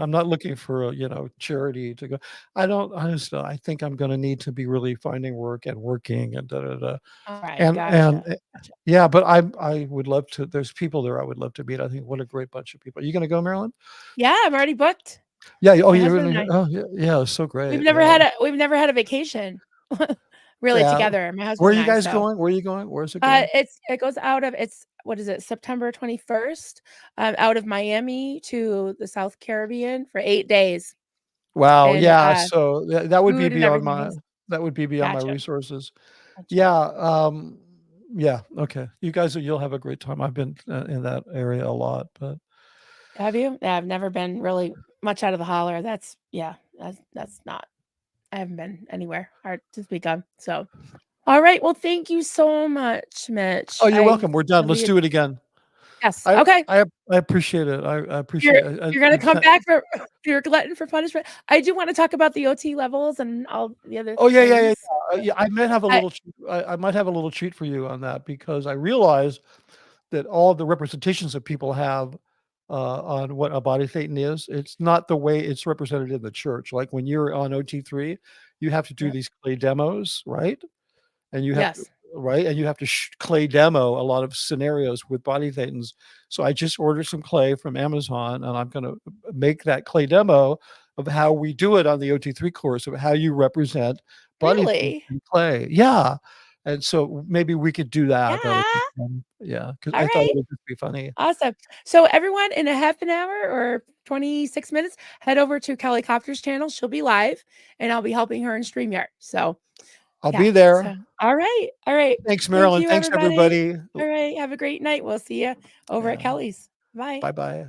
I'm not looking for a, you know, charity to go. I think I'm going to need to be really finding work and working and da, da, da. all right, And gotcha. Gotcha. yeah, but I would love to, there's people there I would love to meet. I think what a great bunch of people. Are you going to go, Marilyn? Yeah, I'm already booked. Yeah. Oh, My you're husband really, and I. oh yeah. Yeah. So We've great. never Yeah. had a we've never had a vacation really Yeah. together, my Where husband are and you I. guys So going? Where are you going? Where's it going? it goes out of it's what is it, September 21st, out of Miami to the South Caribbean for 8 days, Wow, and, yeah, so that would be food and beyond everything my, is gotcha, resources. gotcha. Yeah, yeah, okay. You guys, you'll have a great time. I've been in that area a lot, but Have you? Yeah, I've never been really much out of the holler. That's not I haven't been anywhere hard to speak of. So, all right. Well, thank you so much, Mitch. oh, you're I welcome. We're done. Let's really do it again. yes. Okay. I appreciate it. I You're appreciate it. you're gonna come back for your glutton for punishment. I do want to talk about the OT levels and all the other Oh yeah, yeah, yeah, things. yeah. Yeah, I might have a I little. I might have a little treat for you on that, because I realize that all the representations that people have on what a body thetan is, it's not the way it's represented in the church. Like when you're on OT3, you have to do Yep. these clay demos, right? And you have to, Yes. right, and you have to clay demo a lot of scenarios with body thetans. So I just ordered some clay from Amazon, and I'm going to make that clay demo of how we do it on the OT3 course, of how you represent body theta Really? in clay. Yeah. And so maybe we could do that. That would Yeah. be fun. Yeah, because All I thought it right. would just be funny. Awesome. So everyone, in a half an hour or 26 minutes, head over to Kelly Copter's channel. She'll be live, and I'll be helping her in StreamYard. So I'll yeah. be there. So all right. All right. Thanks, Thank Marilyn. you, Thanks, everybody. everybody. All right. Have a great night. We'll see you over at Yeah. Kelly's. Bye. Bye bye.